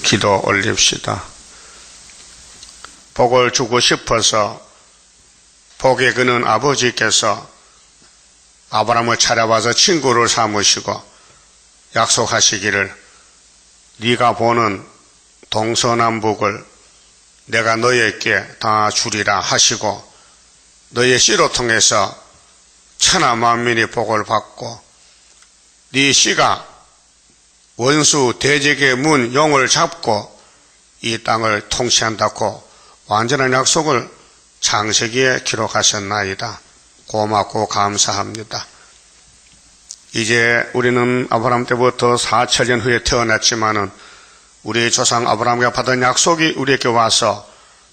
기도 올립시다. 복을 주고 싶어서 복에 그는 아버지께서 아브라함을 찾아와서 친구를 삼으시고 약속하시기를 네가 보는 동서남북을 내가 너에게 다 주리라 하시고 너의 씨로 통해서 천하 만민이 복을 받고 네 씨가 원수 대적의 문 용을 잡고 이 땅을 통치한다고 완전한 약속을 창세기에 기록하셨나이다. 고맙고 감사합니다. 이제 우리는 아브라함 때부터 4천년 후에 태어났지만은 우리 조상 아브라함과 받은 약속이 우리에게 와서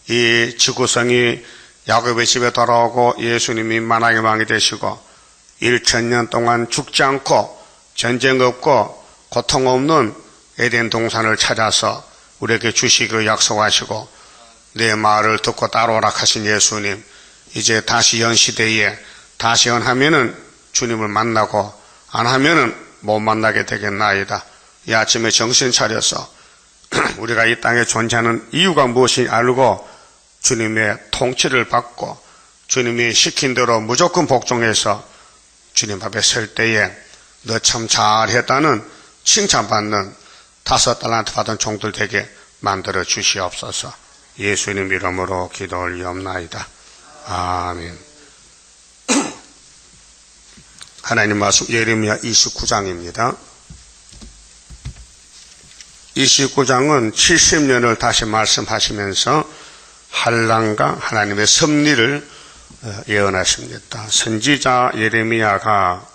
이 지구성이 야곱의 집에 돌아오고 예수님이 만왕의 왕이 되시고 1000년 동안 죽지 않고 전쟁 없고 고통 없는 에덴 동산을 찾아서 우리에게 주시기로 약속하시고 내 말을 듣고 따라오라 하신 예수님, 이제 다시 현 시대에 다시 연하면은 주님을 만나고 안 하면은 못 만나게 되겠나이다. 이 아침에 정신 차려서 우리가 이 땅에 존재하는 이유가 무엇인지 알고 주님의 통치를 받고 주님이 시킨 대로 무조건 복종해서 주님 앞에 설 때에 너 참 잘했다는 칭찬받는 5달란트 받은 종들 되게 만들어 주시옵소서. 예수님 이름으로 기도 올리옵나이다. 아멘. 하나님 말씀 예레미야 29장입니다. 29장은 70년을 다시 말씀하시면서 한란과 하나님의 섭리를 예언하십니다. 선지자 예레미야가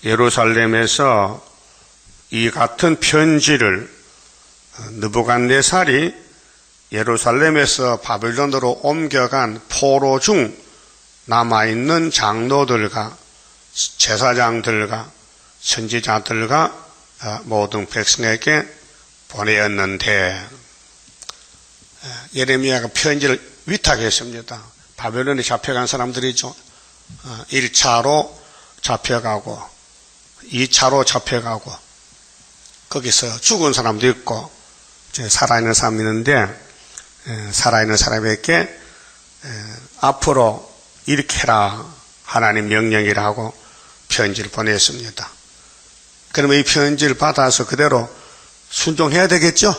예루살렘에서 이 같은 편지를 느부갓네살이 예루살렘에서 바벨론으로 옮겨간 포로 중 남아있는 장로들과 제사장들과 선지자들과 모든 백성에게 보내었는데 예레미야가 편지를 위탁했습니다. 바벨론에 잡혀간 사람들이죠. 1차로 잡혀가고 2차로 잡혀가고 거기서 죽은 사람도 있고 살아있는 사람이 있는데 살아있는 사람에게 앞으로 이렇게 해라 하나님 명령이라 하고 편지를 보냈습니다. 그러면 이 편지를 받아서 그대로 순종해야 되겠죠?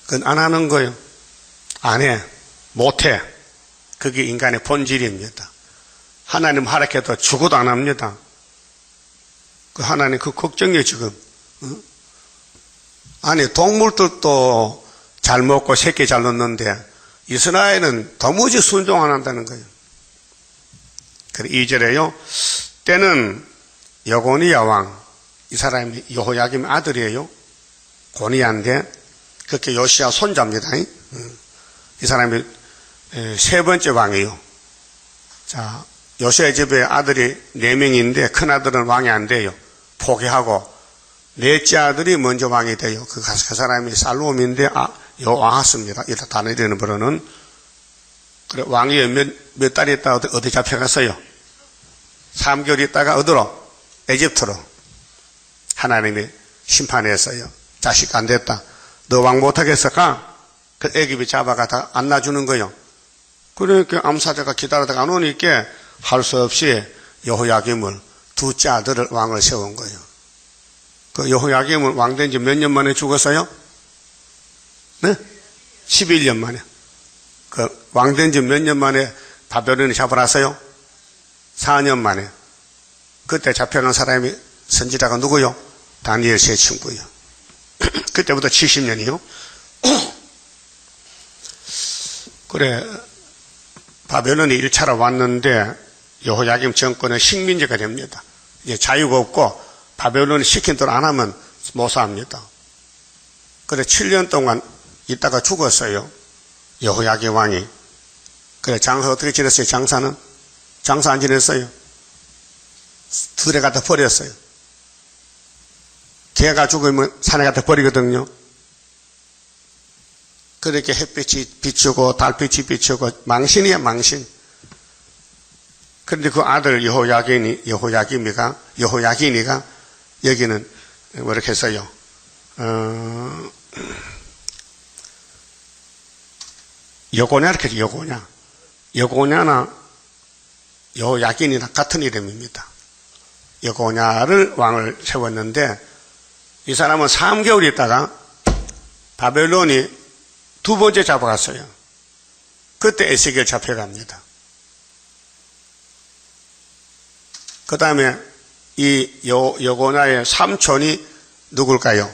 그건 안 하는 거예요. 안 해. 못해. 그게 인간의 본질입니다. 하나님 하락해도 죽어도 안 합니다. 그 하나님 그 걱정이에요 지금. 아니 동물들도 잘 먹고 새끼 잘 낳는데 이스라엘은 도무지 순종 안 한다는 거예요. 그래 2절에요. 때는 여고니야 왕, 이 사람이 여호야김 아들이에요. 고니야인데 그렇게 요시야 손자입니다. 이 사람이 3번째 왕이에요. 자, 요시야 집에 아들이 4명인데 큰아들은 왕이 안 돼요. 포기하고 넷째 아들이 먼저 왕이 돼요. 그 사람이 살롬인데 요아하스입니다. 이따 다니엘은 버러는. 그래 왕이 몇 달 있다가 어디 잡혀갔어요? 3개월 있다가 어디로? 에집트로. 하나님이 심판했어요. 자식 안 됐다. 너 왕 못하겠어 가. 그 애굽이 잡아가다 안 놔주는 거요. 그러니까 암사자가 기다리다가 안 오니까 할 수 없이 여호야김을 둘째 아들을 왕을 세운 거예요. 그 여호야김은 왕 된 지 몇 년 만에 죽었어요? 네? 11년 만에. 그 왕 된 지 몇 년 만에 바벨론이 잡아놨어요? 4년 만에. 그때 잡혀간 사람이 선지자가 누구요? 다니엘 세 친구요. 그때부터 70년이요. 그래 바벨론이 1차로 왔는데 여호야김 정권은 식민지가 됩니다. 이제 자유가 없고 바벨론이 시킨 대로 안 하면 못 삽니다. 그래 7년 동안 있다가 죽었어요. 여호야김 왕이. 그래 장사 어떻게 지냈어요? 장사는? 장사 안 지냈어요. 들에 갖다 버렸어요. 개가 죽으면 산에 갖다 버리거든요. 그렇게 햇빛이 비추고 달빛이 비추고 망신이야 망신. 그런데 그 아들 여호야기니가 여기는 뭐 이렇게 했어요. 여고냐 이렇게 해서 여고냐. 여고냐나 요야긴이나 같은 이름입니다. 여고냐를 왕을 세웠는데 이 사람은 3개월 있다가 바벨론이 두 번째 잡아갔어요. 그때 에스겔 잡혀갑니다. 그 다음에 이 여고냐의 삼촌이 누굴까요?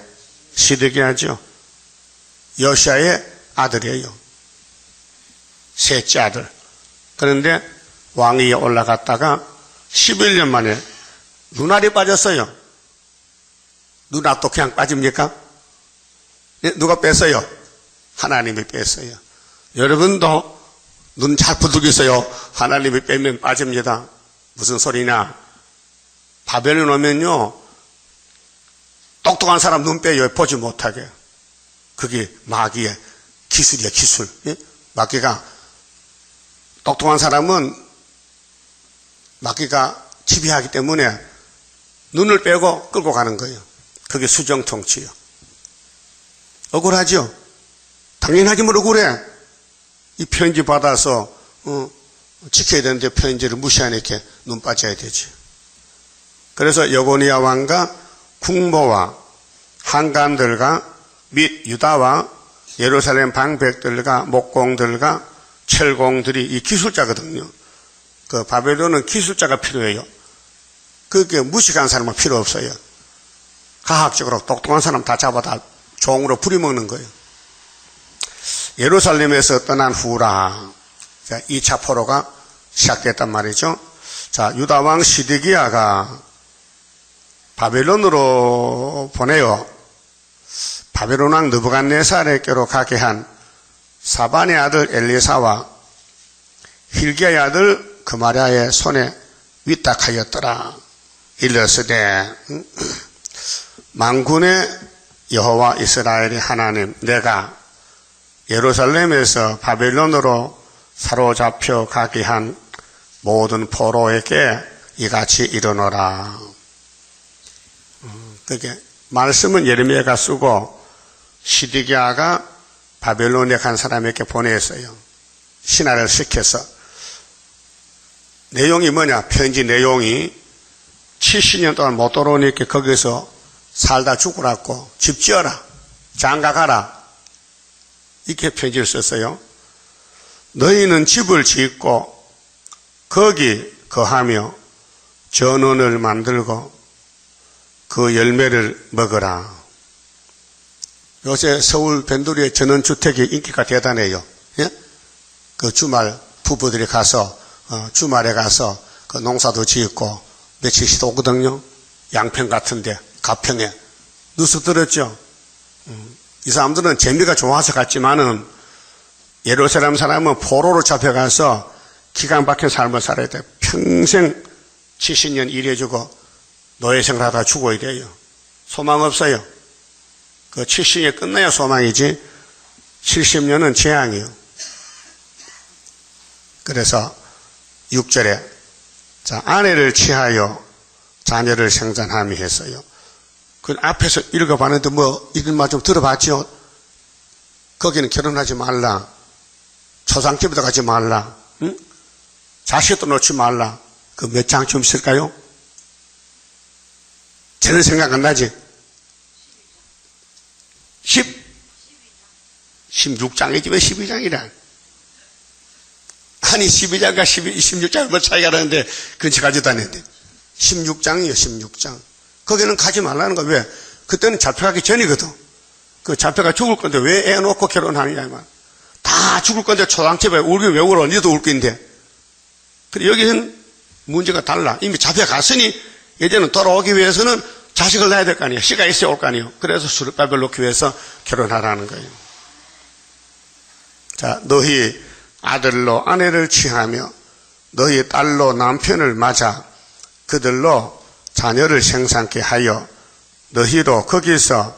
시드기야죠. 여시야의 아들이에요. 셋째 아들. 그런데 왕위에 올라갔다가 11년 만에 눈알이 빠졌어요. 눈알도 그냥 빠집니까? 누가 뺐어요? 하나님이 뺐어요. 여러분도 눈 잘 부들겠어요. 하나님이 빼면 빠집니다. 무슨 소리냐? 바벨론 오면요, 똑똑한 사람 눈 빼요. 보지 못하게. 그게 마귀의 기술이야, 기술. 예? 마귀가, 똑똑한 사람은 마귀가 지배하기 때문에 눈을 빼고 끌고 가는 거예요. 그게 수정통치요. 억울하죠? 당연하지만 억울해. 이 편지 받아서 지켜야 되는데 편지를 무시하니까 눈 빠져야 되지. 그래서 여고니아 왕과 국모와 한관들과 및 유다와 예루살렘 방백들과 목공들과 철공들이 이 기술자거든요. 그 바벨론은 기술자가 필요해요. 그게 무식한 사람은 필요 없어요. 과학적으로 똑똑한 사람 다 잡아다 종으로 부려먹는 거예요. 예루살렘에서 떠난 후라. 자, 2차 포로가 시작됐단 말이죠. 자, 유다왕 시드기야가 바벨론으로 보내요. 바벨론 왕 느부갓네살에게로 가게 한 사반의 아들 엘리사와 힐기야의 아들 그마랴의 손에 위탁하였더라. 일러스되 만군의 여호와 이스라엘의 하나님, 내가 예루살렘에서 바벨론으로 사로잡혀 가게 한 모든 포로에게 이같이 이르노라. 그게 말씀은 예레미야가 쓰고 시드기야가 바벨론에 간 사람에게 보냈어요. 신하를 시켜서. 내용이 뭐냐? 편지 내용이 70년 동안 못 돌아오니까 거기서 살다 죽으라고 집 지어라, 장가가라, 이렇게 편지를 썼어요. 너희는 집을 짓고 거기 거하며 전원을 만들고 그 열매를 먹어라. 요새 서울 변두리의 전원주택이 인기가 대단해요. 예? 그 주말 부부들이 가서 주말에 가서 그 농사도 짓고 며칠씩 오거든요. 양평 같은데, 가평에. 뉴스 들었죠? 이 사람들은 재미가 좋아서 갔지만은 예루살렘 사람은 포로로 잡혀가서 기가 막힌 삶을 살아야 돼. 평생 70년 일해주고 노예생활 하다 죽어야 돼요. 소망 없어요. 그 70년 끝나야 소망이지 70년은 재앙이에요. 그래서 6절에 자, 아내를 취하여 자녀를 생산하며 했어요. 그 앞에서 읽어봤는데 뭐 이런 말 좀 들어봤죠? 거기는 결혼하지 말라. 초상집에도 가지 말라. 응? 자식도 놓지 말라. 그 몇 장쯤 있을까요? 전혀 생각 안 나지? 16장이지 왜 12장이라? 아니 12장과 16장은 뭐 차이가 나는데 근처까지도 안 했는데 16장이에요. 16장. 거기는 가지 말라는 거야. 왜? 그때는 잡혀가기 전이거든. 그 잡혀가 죽을 건데 왜 애 놓고 결혼하느냐 말. 다 죽을 건데 초상집에 울긴 왜 울어? 니도 울 건데. 근데 여기는 문제가 달라. 이미 잡혀갔으니 이제는 돌아오기 위해서는 자식을 낳아야 될 거 아니에요. 씨가 있어야 올 거 아니에요. 그래서 수르바벨 놓기 위해서 결혼하라는 거예요. 자, 너희 아들로 아내를 취하며 너희 딸로 남편을 맞아 그들로 자녀를 생산케 하여 너희로 거기서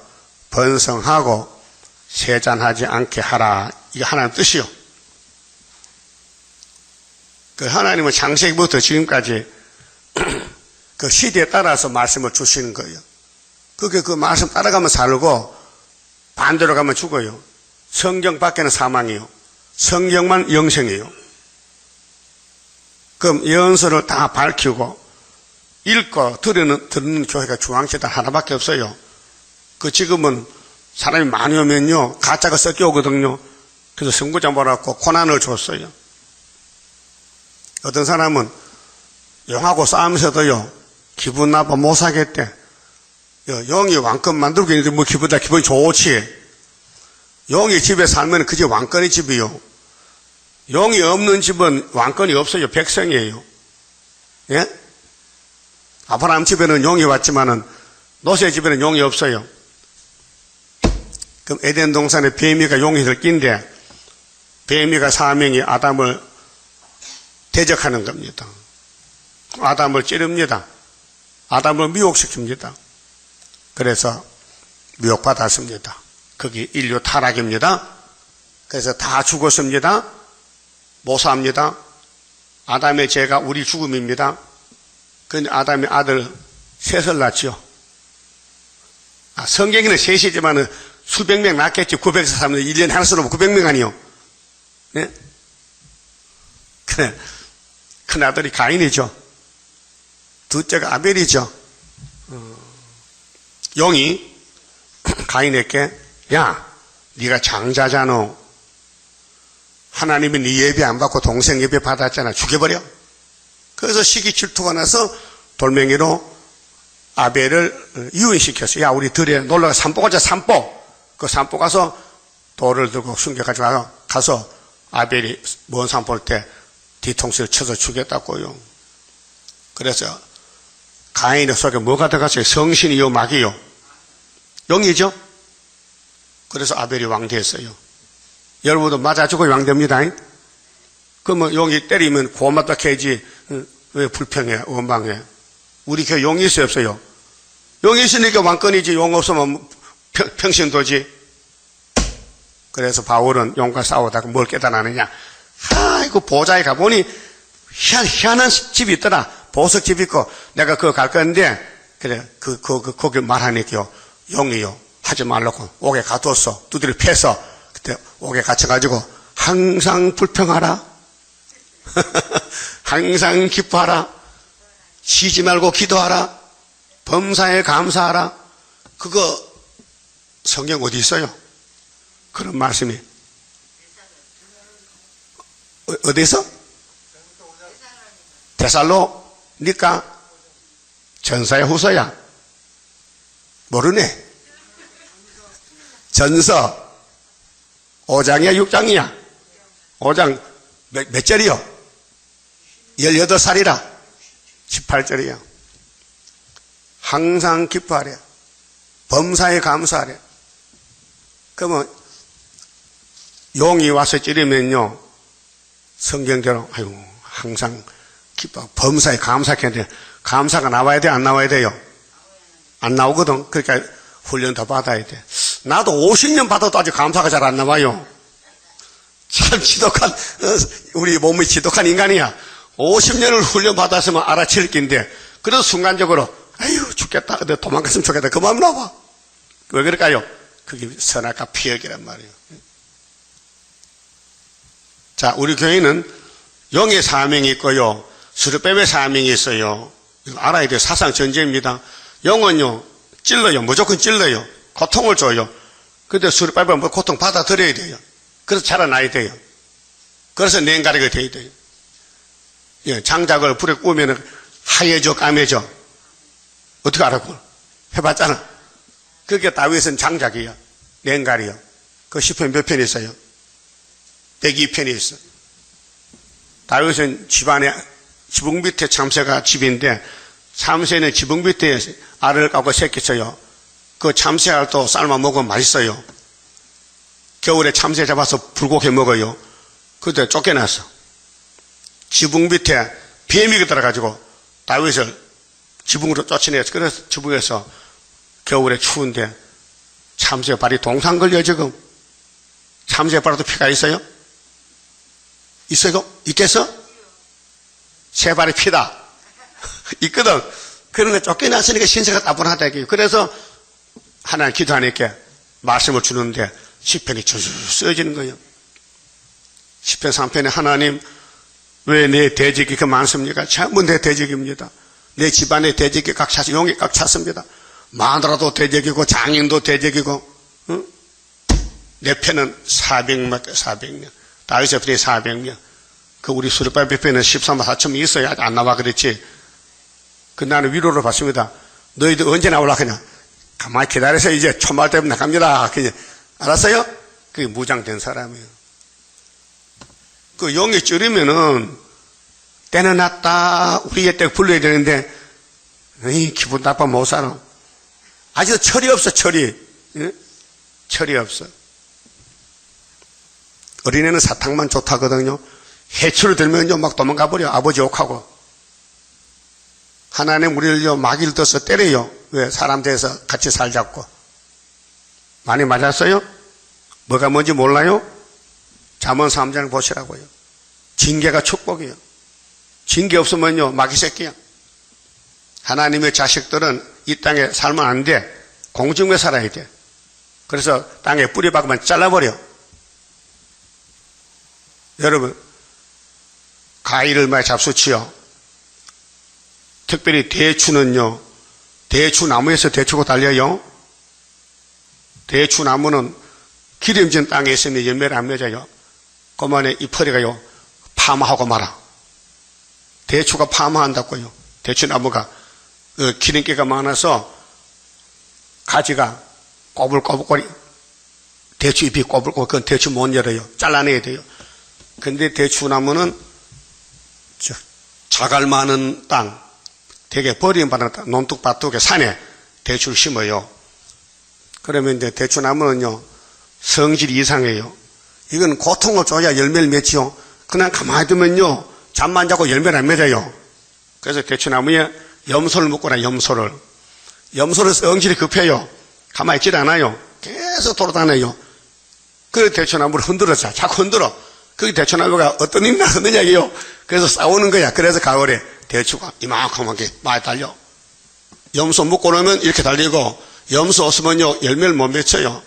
번성하고 세잔하지 않게 하라. 이게 하나님 뜻이요. 그 하나님은 창세기부터 지금까지 그 시대에 따라서 말씀을 주시는 거예요. 그게 그 말씀 따라가면 살고 반대로 가면 죽어요. 성경 밖에는 사망이요. 성경만 영생이에요. 그럼 예언서를 다 밝히고 읽고 듣는 교회가 중앙재단 하나밖에 없어요. 그 지금은 사람이 많이 오면요 가짜가 섞여 오거든요. 그래서 선구자 몰아갖고 고난을 줬어요. 어떤 사람은 용하고 싸우면서도요 기분 나빠 못 사겠대. 용이 왕권 만들고 있는데 뭐 기분이 좋지. 용이 집에 살면 그 집 왕권의 집이요. 용이 없는 집은 왕권이 없어요. 백성이에요. 예? 아브라함 집에는 용이 왔지만은 노세 집에는 용이 없어요. 그럼 에덴 동산에 뱀이가 용이 들낀데 뱀이가 사명이 아담을 대적하는 겁니다. 아담을 찌릅니다. 아담을 미혹시킵니다. 그래서 미혹받았습니다. 거기 인류 타락입니다. 그래서 다 죽었습니다. 못 삽니다. 아담의 죄가 우리 죽음입니다. 그런데 아담의 아들 셋을 낳죠. 성경에는 셋이지만 수백 명 낳겠지. 900세 사면 1년에 하나 쓰면 900명 아니요. 네? 그래. 큰 아들이 가인이죠. 둘째가 아벨이죠. 용이 가인에게 야 네가 장자잖아. 하나님이 네 예배 안 받고 동생 예배 받았잖아. 죽여버려. 그래서 시기 질투가 나서 돌멩이로 아벨을 이혼시켰어요. 야 우리 들에 놀러가 산보 가자. 산보. 그 산보 가서 돌을 들고 숨겨가지고 가서 아벨이 먼 산 볼 때 뒤통수를 쳐서 죽였다고요. 그래서 가인의 속에 뭐가 들어갔어요? 성신이요 마귀요? 영이죠? 그래서 아벨이 왕됐어요. 여러분도 맞아 죽고 왕됩니다. 그러면 용이 때리면 고맙다 캐지 왜 불평해 원망해? 우리 교회 용이 있어요 없어요? 용이 있으니까 왕권이지. 용 없으면 평신도지. 그래서 바울은 용과 싸우다가 뭘 깨달았느냐? 아이고 보좌에 가보니 희한한 집이 있더라. 보석집이 있고 내가 그거 갈 건데 그래 거기 말하니까요 용이요 하지 말라고 옥에 가두었어. 두드려 패서 그때 옥에 갇혀가지고 항상 불평하라. 항상 기뻐하라. 쉬지 말고 기도하라. 범사에 감사하라. 그거 성경 어디 있어요? 그런 말씀이 어디서? 데살로니까 전서야 후서야? 모르네. 전서 5장이야 6장이야? 5장 몇 절이요? 18살이라 18절이요. 항상 기뻐하래. 범사에 감사하래. 그러면 용이 와서 찌르면요 성경대로 아유 항상 기뻐 범사에 감사했는데 감사가 나와야 돼 안 나와야 돼요? 안 나오거든. 그러니까 훈련 더 받아야 돼. 나도 50년 받아도 아직 감사가 잘 안 나와요. 참 지독한 우리 몸이 지독한 인간이야. 50년을 훈련 받았으면 알아챌 낀데 그래서 순간적으로 아유 죽겠다 근데 도망갔으면 좋겠다 그 마음 나와. 왜 그럴까요? 그게 선악과 피역이란 말이에요. 자, 우리 교회는 용의 사명이 있고요. 스룹뱀의 사명이 있어요. 이거 알아야 돼요. 사상 전제입니다. 용은요, 찔러요. 무조건 찔러요. 고통을 줘요. 근데 스룹뱀은 뭐 고통 받아들여야 돼요. 그래서 자라나야 돼요. 그래서 냉가리가 돼야 돼요. 예, 장작을 불에 구우면 하얘져, 까매져. 어떻게 알아고? 해봤잖아. 그게 다윗은 장작이야. 냉가리야. 그 시편 몇 편 있어요? 102편이 있어. 다윗은 집안에 지붕 밑에 참새가 집인데 참새는 지붕 밑에 알을 까고 새끼 쳐요. 그 참새알도 삶아 먹으면 맛있어요. 겨울에 참새 잡아서 불고기 먹어요. 그때 쫓겨났어. 지붕 밑에 뱀이 들어가지고 다윗을 지붕으로 쫓아내서 그래서 지붕에서 겨울에 추운데 참새 발이 동상 걸려 지금. 참새 발에도 피가 있어요? 있어요? 있겠어? 새 발이 피다. 있거든. 그런 거 쫓겨났으니까 신세가 따분하다. 그래서 하나님 기도하니까 말씀을 주는데 시편이 줄줄 쓰여지는 거예요. 시편 3편에 하나님 왜 내 대적이 그 많습니까? 전부 내 대적입니다. 내 집안의 대적이 각 찼습니다. 용이 각 찼습니다. 마누라도 대적이고 장인도 대적이고 응? 내 편은 400명 다윗의 편이 400명 그 우리 수르바벨 편은 13만 4천명 있어야 안 나와 그랬지. 그 나는 위로를 받습니다. 너희들 언제 나올라 그냥 가만히 기다려서 이제 초말 때문에 나갑니다. 그냥 알았어요? 그게 무장된 사람이에요. 그 용이 찌르면은 때는 났다 우리의 때 불러야 되는데 기분 나빠 못 살아. 아직도 철이 없어. 철이 없어. 어린애는 사탕만 좋다거든요. 해초를 들면요 막 도망가 버려. 아버지 욕하고. 하나님 우리를 마귀를 떠서 때려요. 왜? 사람 돼서 같이 살자고. 많이 맞았어요? 뭐가 뭔지 몰라요? 잠언 3장을 보시라고요. 징계가 축복이에요. 징계 없으면요 마귀 새끼야. 하나님의 자식들은 이 땅에 살면 안 돼. 공중에 살아야 돼. 그래서 땅에 뿌리 박으면 잘라버려. 여러분 가위를 많이 잡수치요. 특별히 대추는요 대추나무에서 대추가 달려요. 대추나무는 기름진 땅에 있으면 열매를 안 맺어요. 그만에 이 퍼리가요 파마하고 말아. 대추가 파마한다고요. 대추나무가 기름기가 많아서 가지가 꼬불꼬불거리. 대추 잎이 꼬불꼬불. 그건 대추 못 열어요. 잘라내야 돼요. 근데 대추나무는 자갈 많은 땅, 되게 버림받은 땅, 논둑밭둑에 산에 대추를 심어요. 그러면 이제 대추나무는요 성질이 이상해요. 이건 고통을 줘야 열매를 맺지요. 그냥 가만히 두면요 잠만 자고 열매를 안 맺어요. 그래서 대추나무에 염소를 묶거나 염소를 성질이 급해요. 가만히 있질 않아요. 계속 돌아다녀요. 그래서 대추나무를 흔들어서 자꾸 흔들어. 그게 대추나무가 어떤 힘이 나느냐고요. 그래서 싸우는 거야. 그래서 가을에 대추가 이만큼하게 많이 달려. 염소 묶고 나면 이렇게 달리고 염소 없으면요 열매를 못 맺혀요.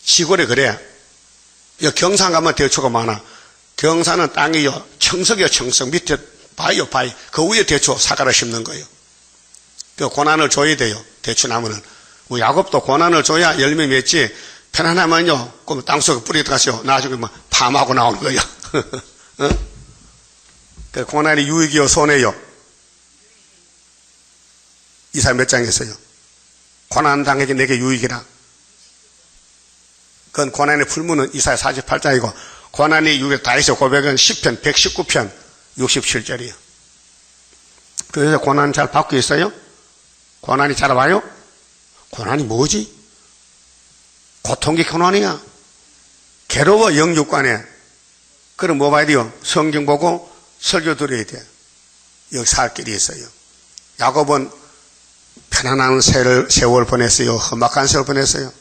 시골에 그래. 경산 가면 대추가 많아. 경산은 땅이요 청석이요 청석. 밑에 바위요 바위. 그 위에 대추 사과를 심는 거예요. 그 고난을 줘야 돼요. 대추나무는. 뭐 야곱도 고난을 줘야 열매 맺지. 편안하면요 그럼 땅속에 뿌리 들어가서 나중에 막 파마하고 나오는 거예요. 어? 그 고난이 유익이요 손해요. 이사 몇 장에 있어요. 고난 당해지 내게 유익이라. 그건 고난의 풀무는 이사야 48장이고 고난이 유익 다윗의 고백은 10편 119편 67절이에요. 그래서 고난 잘 받고 있어요? 고난이 잘 와요? 고난이 뭐지? 고통이 고난이야. 괴로워 영육간에. 그럼 뭐 봐야 돼요? 성경 보고 설교 들어야 돼. 여기 살 길이 있어요. 야곱은 편안한 세월 보냈어요. 험악한 세월 보냈어요.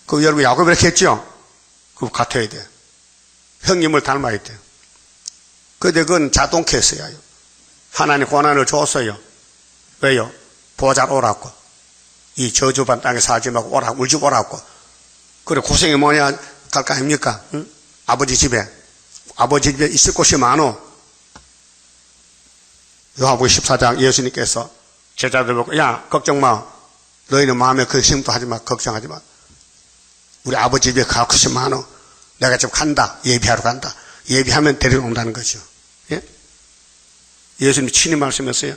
그 여러분 야곱 이렇게 했죠? 그거 같아야 돼. 형님을 닮아야 돼. 근데 그건 자동캐스야. 하나님 고난을 줬어요. 왜요? 보잘 오라고. 이 저주반 땅에 살지 말고 오라고, 울지 오라고. 그래 고생이 뭐냐 갈 거 아닙니까? 응? 아버지 집에 있을 곳이 많어. 요한복음 14장 예수님께서 제자들 보고 야 걱정 마. 너희는 마음에 그 심도 하지 마. 걱정하지 마. 우리 아버지 집에 갈 곳이 많어. 내가 지금 간다. 예비하러 간다. 예비하면 데리러 온다는 거죠. 예? 예수님 친히 말씀했어요.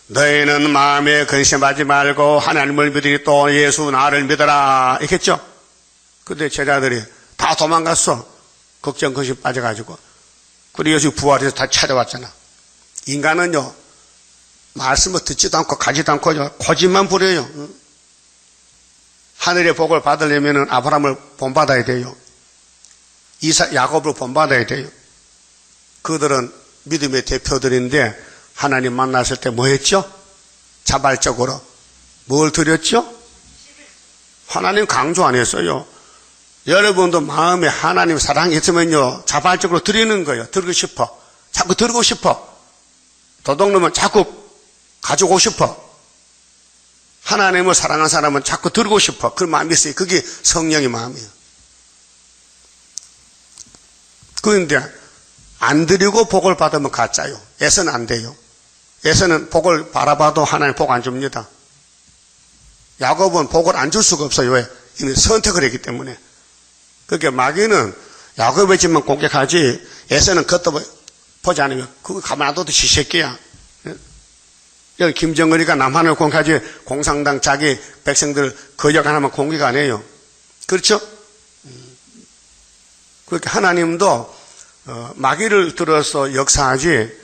너희는 마음에 근심하지 말고 하나님을 믿으니 또 예수 나를 믿어라. 이렇게 했죠? 근데 제자들이 다 도망갔어. 걱정 근심 빠져가지고. 그리고 예수 부활해서 다 찾아왔잖아. 인간은요 말씀을 듣지도 않고 가지도 않고 고집만 부려요. 하늘의 복을 받으려면 아브라함을 본받아야 돼요. 야곱을 본받아야 돼요. 그들은 믿음의 대표들인데 하나님 만났을 때 뭐 했죠? 자발적으로 뭘 드렸죠? 하나님 강조 안 했어요. 여러분도 마음에 하나님 사랑이 있으면요 자발적으로 드리는 거예요. 들고 싶어. 자꾸 들고 싶어. 도둑놈은 자꾸 가지고 싶어. 하나님을 사랑하는 사람은 자꾸 들고 싶어. 그 마음이 있어요. 그게 성령의 마음이에요. 그런데 안 드리고 복을 받으면 가짜요. 애서는 안 돼요. 애서는 복을 바라봐도 하나님 복 안 줍니다. 야곱은 복을 안 줄 수가 없어요. 왜? 이미 선택을 했기 때문에. 그러니까 마귀는 야곱의 집만 공격하지 애서는 그것도 보지 않으면 그거 가만 놔둬도 지새끼야. 여기 김정은이가 남한을 공격하지 공산당 자기 백성들 거역 하나만 공격 안 해요. 그렇죠? 그렇게 하나님도 마귀를 들어서 역사하지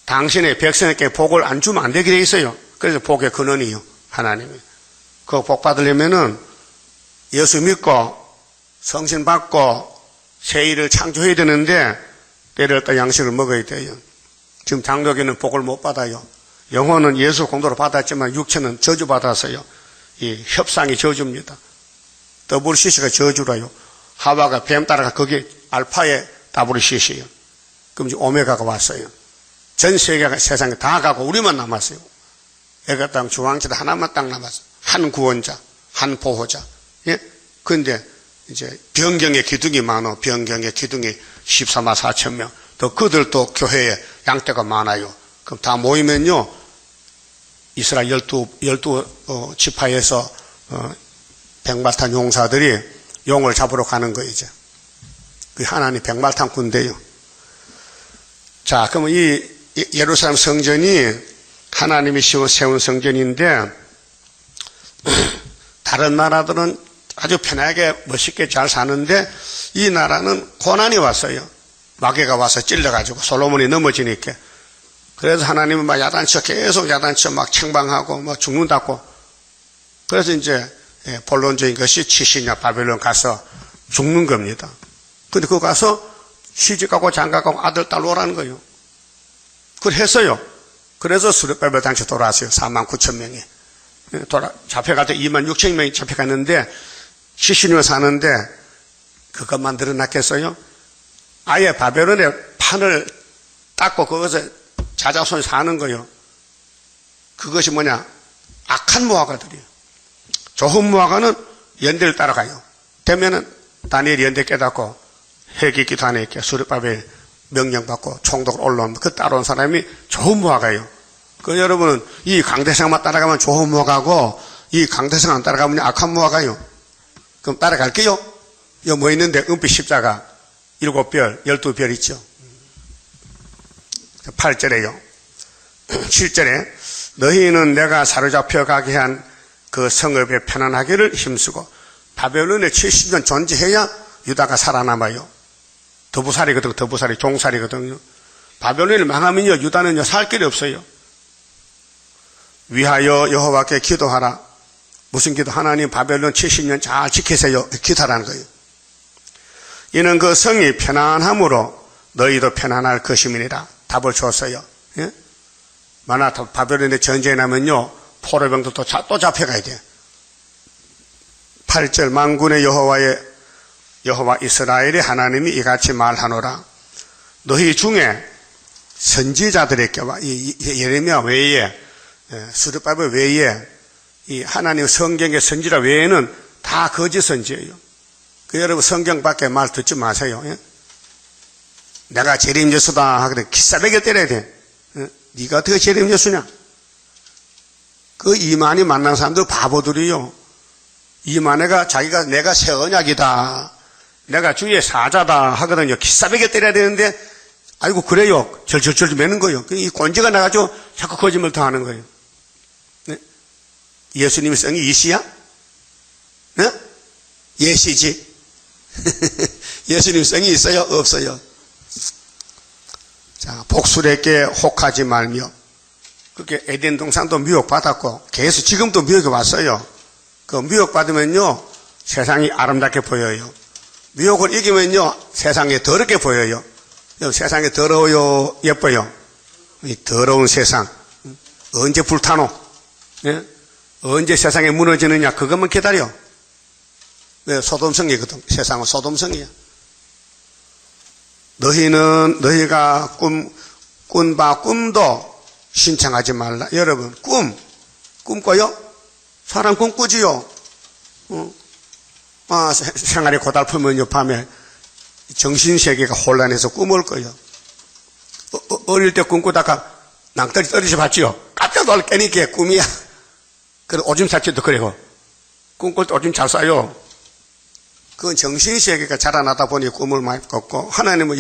당신의 백성에게 복을 안 주면 안 되게 돼 있어요. 그래서 복의 근원이요. 하나님이. 그 복 받으려면은 예수 믿고 성신 받고 새 일을 창조해야 되는데 때를 또 양식을 먹어야 돼요. 지금 장로교는 복을 못 받아요. 영혼은 예수 공도로 받았지만 육체는 저주받았어요. 이 협상이 저주입니다. WCC가 저주라요. 하와가 뱀 따라가 거기 알파의 WCC예요. 그럼 이제 오메가가 왔어요. 전 세계가 세상에 다 가고 우리만 남았어요. 애가 땅 중앙지대 하나만 딱 남았어요. 한 구원자, 한 보호자. 예? 그런데 이제 변경의 기둥이 많아. 변경의 기둥이 14만 4천 명. 또 그들도 교회에 양떼가 많아요. 그럼 다 모이면요. 이스라엘 12 지파에서 백마탄 용사들이 용을 잡으러 가는 거예요, 이제. 그 하나님 백마탄 군대요. 자, 그러면 이 예루살렘 성전이 하나님이 세운 성전인데 다른 나라들은 아주 편하게 멋있게 잘 사는데 이 나라는 고난이 왔어요. 마귀가 와서 찔러가지고 솔로몬이 넘어지니까. 그래서 하나님은 막 야단쳐 계속 야단쳐 막 책망하고 막 죽는다고. 그래서 이제 본론적인 것이 치시냐 바벨론 가서 죽는 겁니다. 근데 그거 가서 시집가고 장가가고 아들 딸 오라는 거예요. 그걸 했어요. 그래서 수르바벨 당시 돌아왔어요. 4만 9천 명이. 잡혀갈 때 2만 6천 명이 잡혀갔는데 70년 사는데 그것만 늘어났겠어요? 아예 바벨론의 판을 닦고 그것에 자자손이 사는 거예요. 그것이 뭐냐? 악한 무화과들이에요. 좋은 무화과는 연대를 따라가요. 되면은 다니엘이 연대 깨닫고 회개 기도하니까 수르바벨 명령받고 총독을 올라오면 그 따라온 사람이 좋은 무화과예요. 그 여러분은 이 강대상만 따라가면 좋은 무화과고 이 강대상 안 따라가면 악한 무화과예요. 그럼 따라갈게요. 여기 뭐 있는데 은빛 십자가 7별, 12별 있죠. 8절에요. 7절에 너희는 내가 사로잡혀 가게 한 그 성읍에 편안하기를 힘쓰고 바벨론에 70년 존재해야 유다가 살아남아요. 더부살이거든요. 더부살이 종살이거든요. 바벨론을 망하면요 유다는요 살 길이 없어요. 위하여 여호와께 기도하라. 무슨 기도? 하나님 바벨론 70년 잘 지키세요. 기도하라는 거예요. 이는 그 성이 편안함으로 너희도 편안할 것임이니라. 답을 줬어요. 예? 만약 바벨론에 전쟁이 나면요 포로병도 또 잡혀가야 돼. 8절 만군의 여호와 이스라엘의 하나님이 이같이 말하노라. 너희 중에 선지자들에게 예레미야 외에 수르바벨 외에 이 하나님 성경의 선지자 외에는 다 거짓 선지예요. 그 여러분 성경 밖에 말 듣지 마세요. 예? 내가 재림 예수다 하거든 기싸매게 때려야 돼. 예? 네가 어떻게 재림 예수냐? 그 이만희 만난 사람들 바보들이요. 이만희가 자기가 내가 새 언약이다. 내가 주의 사자다 하거든요. 기싸매게 때려야 되는데 아이고 그래요. 절절절 매는 거예요. 이 권지가 나가지고 자꾸 거짓말 더 하는 거예요. 네? 예수님의 성이 이시야? 네? 예시지. 예수님 성이 있어요? 없어요? 자, 복술에게 혹하지 말며 그렇게 에덴 동산도 미혹받았고 계속 지금도 미혹이 왔어요. 그 미혹받으면요 세상이 아름답게 보여요. 미혹을 이기면요 세상이 더럽게 보여요. 세상이 더러워요 예뻐요? 이 더러운 세상 언제 불타노? 예? 언제 세상이 무너지느냐 그것만 기다려. 왜? 소돔성이거든. 세상은 소돔성이야. 너희가 꾼바 꿈도 신청하지 말라. 여러분 꿈 꿔요? 사람 꿈 꾸지요. 생활이 고달프면요 밤에 정신세계가 혼란해서 꿈을 꿔요. 어릴 때 꿈꾸다가 낭떠리 떨어져 봤지요. 깜짝 놀라 깨니까 꿈이야. 그래 오줌 쌀지도 그래고 꿈꿀 때 오줌 잘 싸요. 그건 정신세계가 자라나다 보니 꿈을 많이 꿨고, 하나님은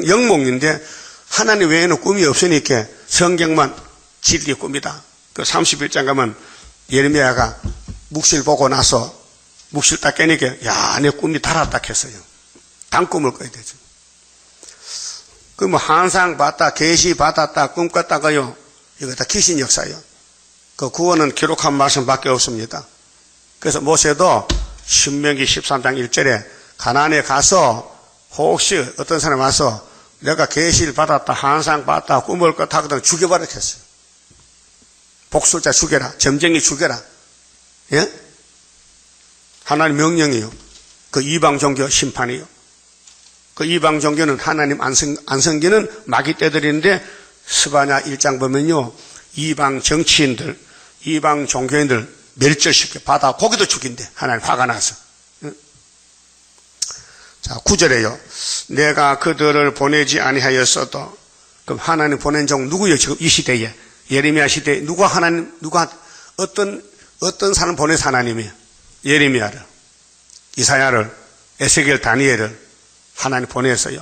영몽인데 하나님 외에는 꿈이 없으니까 성경만 진리의 꿈이다. 그 31장 가면 예레미야가 묵실 보고 나서 묵실 딱 깨니까 야, 내 꿈이 달았다 했어요. 단 꿈을 꿔야 되죠. 그 뭐 환상 봤다, 계시 받았다, 꿈 꿨다가요. 이거 다 귀신 역사예요. 그 구원은 기록한 말씀밖에 없습니다. 그래서 모세도 신명기 13장 1절에 가나안에 가서 혹시 어떤 사람이 와서 내가 계시를 받았다, 환상 봤다, 꿈을 꿨다 하거든 죽여버려 했어요. 복술자 죽여라, 점쟁이 죽여라. 예? 하나님 명령이요. 그 이방 종교 심판이요. 그 이방 종교는 하나님 안성기는 마귀 떼들이는데 스바냐 1장 보면요. 이방 정치인들, 이방 종교인들 멸절시켜 받아 고기도 죽인대. 하나님 화가 나서. 자, 9절에요. 내가 그들을 보내지 아니하였어도, 그럼 하나님 보낸 종 누구예요? 지금 이 시대에 예레미야 시대에 누가 어떤 사람 보내서 하나님이에요? 예레미야를, 이사야를, 에스겔, 다니엘을 하나님 보냈어요.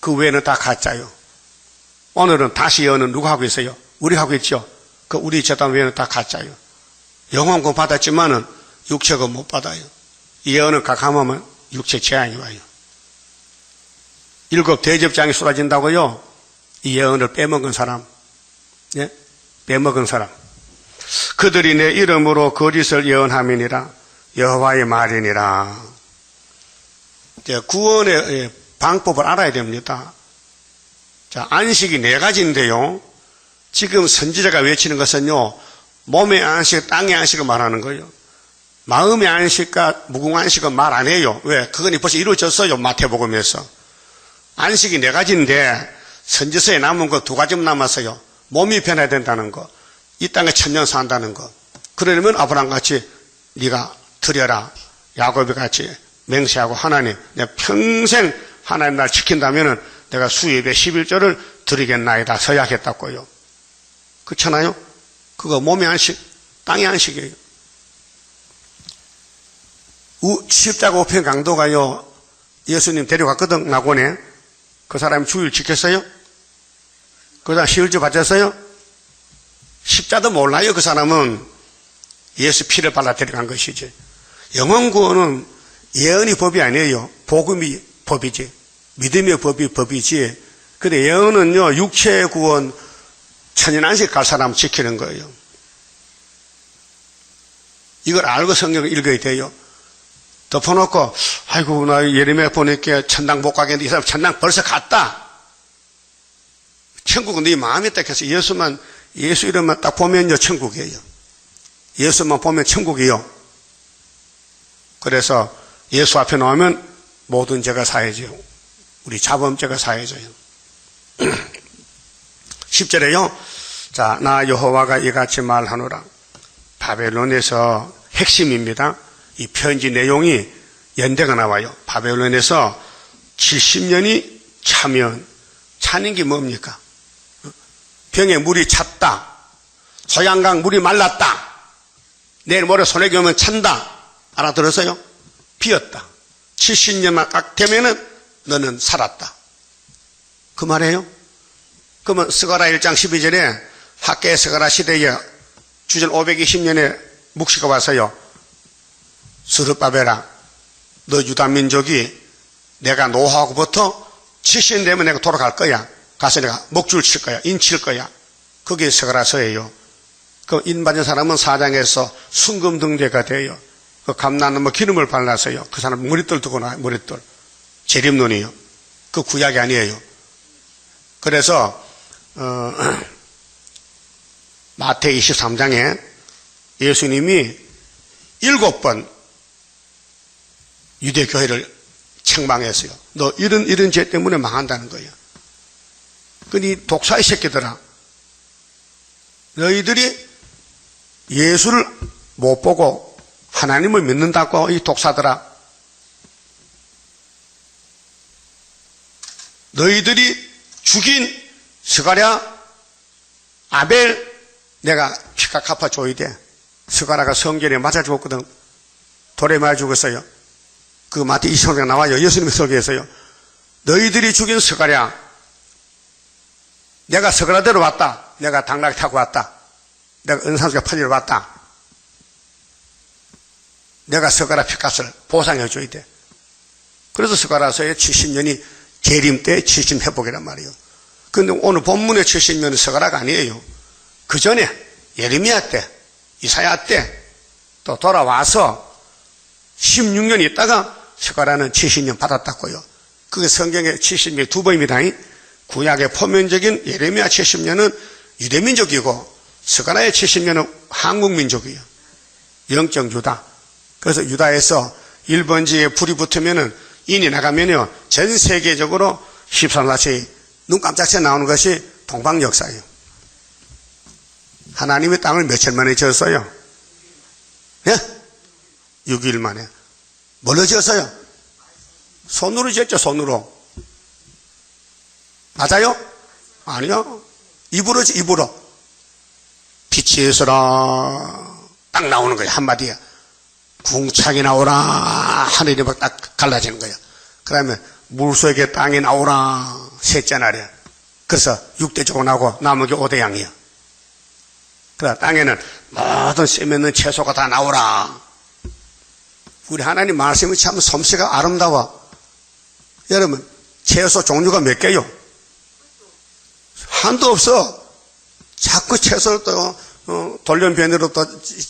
그 외에는 다 가짜요. 오늘은 다시 예언은 누가 하고 있어요? 우리 하고 있죠. 그 우리 재단 외에는 다 가짜요. 영혼권 받았지만은 육체권 못 받아요. 예언을 각함하면 육체 재앙이 와요. 7 대접장이 쏟아진다고요. 이 예언을 빼먹은 사람, 예? 빼먹은 사람. 그들이 내 이름으로 거짓을 예언함이니라. 여호와의 말이니라. 구원의 방법을 알아야 됩니다. 자, 안식이 4가지인데요. 지금 선지자가 외치는 것은요, 몸의 안식, 땅의 안식을 말하는 거예요. 마음의 안식과 무궁안식은 말 안 해요. 왜? 그건 벌써 이루어졌어요. 마태복음에서. 안식이 4가지인데 선지서에 남은 거 2가지만 남았어요. 몸이 변해야 된다는 거, 이 땅에 1000년 산다는 거. 그러려면 아브라함같이 네가 드려라, 야곱이 같이 맹세하고 하나님 내가 평생 하나님 날 지킨다면은 내가 수입의 11조를 드리겠나이다 서약했다고요. 그렇잖아요? 그거 몸의 안식, 땅의 안식이에요. 십자가 우편 강도가요, 예수님 데려갔거든, 낙원에. 그 사람이 주일 지켰어요? 그 사람 시일주 바쳤어요? 십자도 몰라요. 그 사람은 예수 피를 발라 데려간 것이지. 영원 구원은 예언이 법이 아니에요. 복음이 법이지. 믿음의 법이 법이지. 근데 예언은요, 육체의 구원, 천연안식 갈 사람 지키는 거예요. 이걸 알고 성경을 읽어야 돼요. 덮어놓고, 아이고, 나 예레미야 보니까 천당 못 가겠는데 이 사람 천당 벌써 갔다. 천국은 네 마음에 딱 해서 예수 이름만 딱 보면요, 천국이에요. 예수만 보면 천국이에요. 그래서 예수 앞에 나오면 모든 죄가 사해져요. 우리 자범죄가 사해져요. 10절에요. 자, 나 여호와가 이같이 말하노라. 바벨론에서 핵심입니다. 이 편지 내용이 연대가 나와요. 바벨론에서 70년이 차면, 차는 게 뭡니까? 병에 물이 찼다. 소양강 물이 말랐다. 내일 모레 소나기 오면 찬다. 알아들었어요? 비었다. 70년만 딱 되면은 너는 살았다. 그 말이에요? 그러면 스가랴 1장 12절에 학계 스가랴 시대에 주전 520년에 묵시가 와서요. 스룹바벨아, 너 유다 민족이 내가 노하고부터 70년 되면 내가 돌아갈 거야. 가서 내가 목줄 칠 거야. 인 칠 거야. 그게 스가랴서예요. 그 인받은 사람은 사장에서 순금등대가 돼요. 그 감나는 뭐 기름을 발라서요. 그 사람 머릿돌 두고 나와요. 머릿돌. 재림론이요. 그 구약이 아니에요. 그래서 마태 23장에 예수님이 7번 유대교회를 책망했어요. 너 이런 죄 때문에 망한다는 거예요. 그니 독사의 새끼들아, 너희들이 예수를 못 보고 하나님을 믿는다고 이 독사들아. 너희들이 죽인 스가랴, 아벨 내가 피가 갚아줘야 돼. 스가랴가 성전에 맞아 죽었거든. 돌에 맞아 죽었어요. 그 마태 20장에 나와요. 예수님의 설교에서요. 너희들이 죽인 스가랴, 내가 스가랴대로 왔다. 내가 당나귀 타고 왔다. 내가 은산수가 퍼지러 왔다. 내가 스가랴 피값을 보상해 줘야 돼. 그래서 스가랴서의 70년이 재림 때 70 회복이란 말이에요. 그런데 오늘 본문의 70년은 스가랴가 아니에요. 그 전에 예레미야 때, 이사야 때 또 돌아와서 16년 있다가 스가랴는 70년 받았다고요. 그게 성경의 70년이 두 번입니다. 구약의 포면적인 예레미야 70년은 유대민족이고 스가랴의 70년은 한국민족이에요. 영적 유다. 그래서 유다에서 1번지에 불이 붙으면은 인이 나가면요, 전 세계적으로 13사시 눈 깜짝새 나오는 것이 동방 역사예요. 하나님의 땅을 며칠 만에 지었어요? 예? 6일 만에. 뭘로 지었어요? 손으로 지었죠, 손으로. 맞아요? 아니요. 입으로. 빛이 있어라. 딱 나오는 거예요, 한마디에. 궁창이 나오라. 하늘이 막 딱 갈라지는 거예요. 그러면 물속에 땅이 나오라. 셋째 날에. 그래서 6대 조가 나오고 남은 게 5대 양이야. 그래, 땅에는 모든 씨 있는 채소가 다 나오라. 우리 하나님 말씀이 참 솜씨가 아름다워. 여러분, 채소 종류가 몇 개요? 한도 없어. 자꾸 채소를 또 돌연변이로 또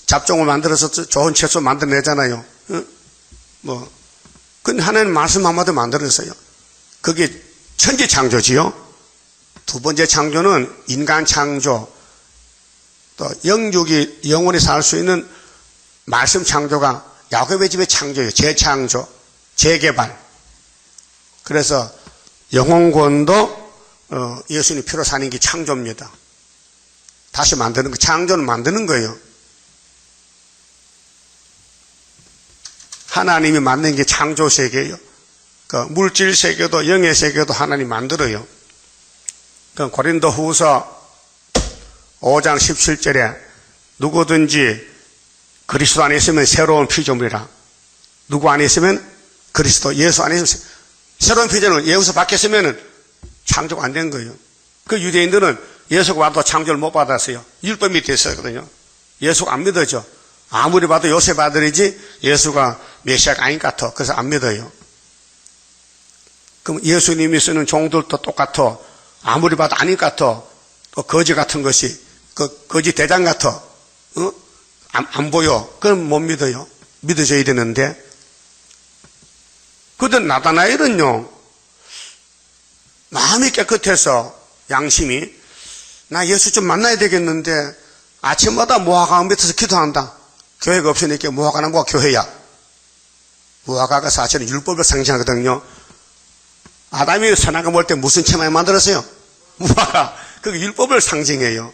잡종을 만들어서 좋은 채소 만들어내잖아요. 근데 하나님 말씀 한마디 만들었어요. 그게 천지 창조지요. 두 번째 창조는 인간 창조. 또 영육이 영원히 살 수 있는 말씀 창조가 야곱의 집의 창조예요. 재창조, 재개발. 그래서 영혼권도 예수님 피로 사는 게 창조입니다. 다시 만드는 거, 창조는 만드는 거예요. 하나님이 만든 게 창조 세계예요. 그 물질 세계도 영의 세계도 하나님 만들어요. 그 고린도 후서 5장 17절에 누구든지 그리스도 안에 있으면 새로운 피조물이라. 누구 안에 있으면 그리스도, 예수 안에 있으면 새로운 피조물, 예수 밖에 있으면 창조가 안 된 거예요. 그 유대인들은 예수가 와도 창조를 못 받았어요. 율법 밑에 있었거든요. 예수가 안 믿어져. 아무리 봐도 요셉 아들이지 예수가 메시아가 아닌 것 같아. 그래서 안 믿어요. 그럼 예수님이 쓰는 종들도 똑같아. 아무리 봐도 아닌 것 같아. 또 거지 같은 것이, 거지 대장 같아. 안 보여. 그럼 못 믿어요. 믿어줘야 되는데. 그런데 나다나엘은요, 마음이 깨끗해서 양심이, 나 예수 좀 만나야 되겠는데 아침마다 무화과 밑에서 기도한다. 교회가 없으니까 무화과는 뭐가 교회야. 무화과가 사실은 율법을 상징하거든요. 아담이 선악을 먹을 때 무슨 치마를 만들었어요? 무화과. 그게 율법을 상징해요.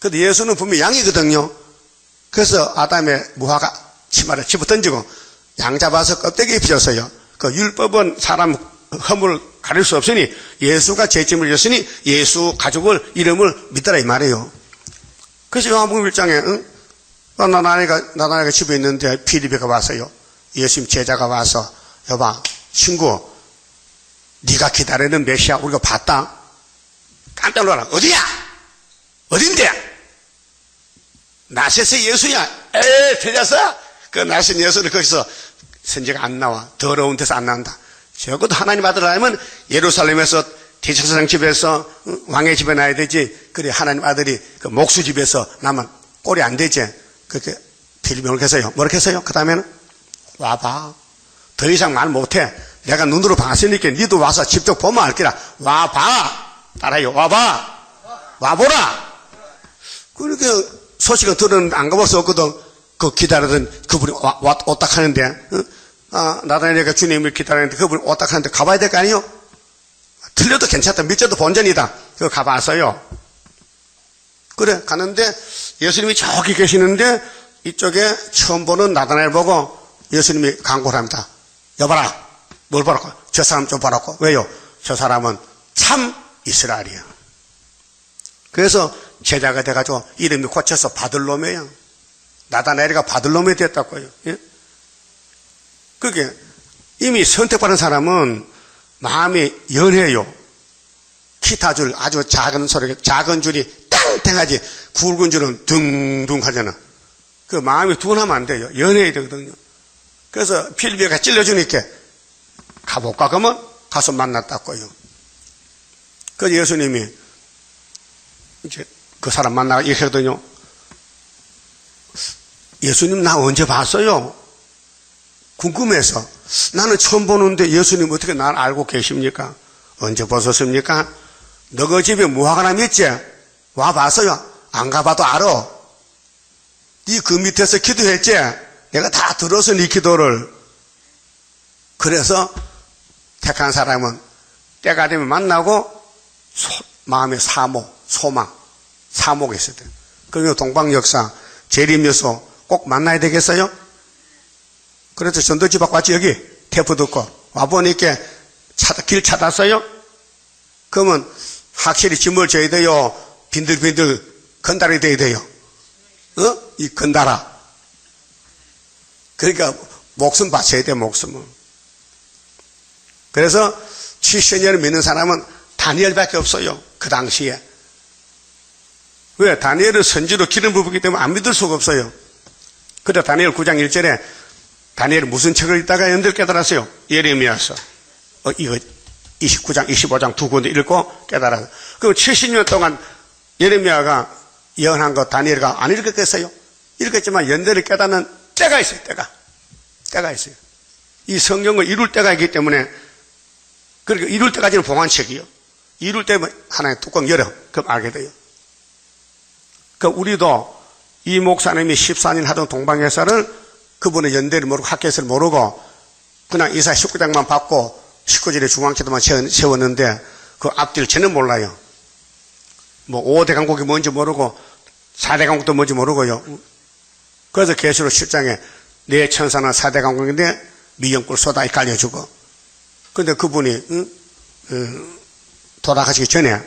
근데 예수는 분명히 양이거든요. 그래서 아담의 무화과 치마를 집어 던지고 양 잡아서 껍데기 입히셨어요. 그 율법은 사람 허물을 가릴 수 없으니 예수가 죄짐을 졌으니 예수 가족을 이름을 믿더라 이 말이에요. 그래서 요한복음 1장에 나다나엘가 집에 있는데 피리베가 왔어요. 예수님 제자가 와서 여봐 친구 네가 기다리는 메시아 우리가 봤다. 깜짝 놀라. 어디야? 어딘데? 나셋의 예수야. 에이 틀렸어? 그 나셋 예수는 거기서 선지가 안 나와. 더러운 데서 안 나온다. 적어도 하나님 아들이라면 예루살렘에서 대제사장 집에서 왕의 집에 나야 되지. 그래 하나님 아들이 그 목수 집에서 나면 꼴이 안 되지. 그렇게 빌명을 했어요. 뭐라고 했어요? 그 다음에는 와봐. 더 이상 말 못해. 내가 눈으로 봤으니까 니도 와서 직접 보면 알기라. 와봐. 따라요. 와봐. 와보라. 그렇게 소식을 들었는데 안 가볼 수 없거든. 그 기다리던 그분이 왔다 하는데 나다나엘이 주님을 기다리는데 그분이 왔다 하는데 가봐야 될 거 아니에요? 틀려도 괜찮다. 믿져도 본전이다. 그거 가봤어요. 그래 가는데 예수님이 저기 계시는데 이쪽에 처음 보는 나다나엘 보고 예수님이 간구를 합니다. 여봐라. 뭘 보라고? 저 사람 좀 보라고. 왜요? 저 사람은 참 이스라엘이야. 그래서 제자가 돼가지고 이름이 고쳐서 바들로메야. 나다나엘이가 바들로메 됐다고요. 예? 그게 이미 선택받은 사람은 마음이 연해요. 기타줄 아주 작은 소리, 작은 줄이 땡땡하지 굵은 줄은 둥둥 하잖아. 그 마음이 둔하면 안 돼요. 연해야 되거든요. 그래서 필리비가 찔러주니까 가볼까 그러면 가서 만났다고요. 그래서 예수님이 이제 그 사람 만나고 이렇게 하거든요. 예수님 나 언제 봤어요? 궁금해서. 나는 처음 보는데 예수님 어떻게 날 알고 계십니까? 언제 보셨습니까? 너희 집에 무화과나무 있지? 와봤어요? 안 가봐도 알아. 네 그 밑에서 기도했지? 내가 다 들어서 네 기도를. 그래서 택한 사람은 때가 되면 만나고 마음의 사모, 소망, 사모가 있어야 돼요. 그러면 동방역사, 재림여소 꼭 만나야 되겠어요? 그래서 전도지 받고 왔지, 여기. 테프 듣고. 와보니까 길 찾았어요? 그러면 확실히 짐을 져야 돼요? 빈들빈들 건달이 돼야 돼요? 이 건달아. 그러니까 목숨 바쳐야 돼, 목숨은. 그래서 70년을 믿는 사람은 다니엘밖에 없어요. 그 당시에. 왜? 다니엘은 선지로 기름 부부기 때문에 안 믿을 수가 없어요. 그래 다니엘 9장 1절에 다니엘이 무슨 책을 읽다가 연들 깨달았어요? 예레미야서. 이거 29장, 25장 두 군데 읽고 깨달았어요. 그럼 70년 동안 예레미야가 예언한 거 다니엘가 안 읽었겠어요? 읽었지만 연대를 깨닫는 때가 있어요, 때가 있어요. 이 성경을 이룰 때가 있기 때문에, 그러니까 이룰 때까지는 봉안책이요. 이룰 때면 하나의 뚜껑 열어. 그럼 알게 돼요. 그러니까 우리도 이 목사님이 14년 하던 동방예사를 그분의 연대를 모르고 학교에서 모르고 그냥 이사 19장만 받고 19절에 중앙기도만 세웠는데 그 앞뒤를 전혀 몰라요. 뭐 5대 강국이 뭔지 모르고 4대 강국도 뭔지 모르고요. 그래서 계시록 7장에 내 천사는 4대 강국인데 미연꿀 쏟아 깔려주고. 근데 그분이 돌아가시기 전에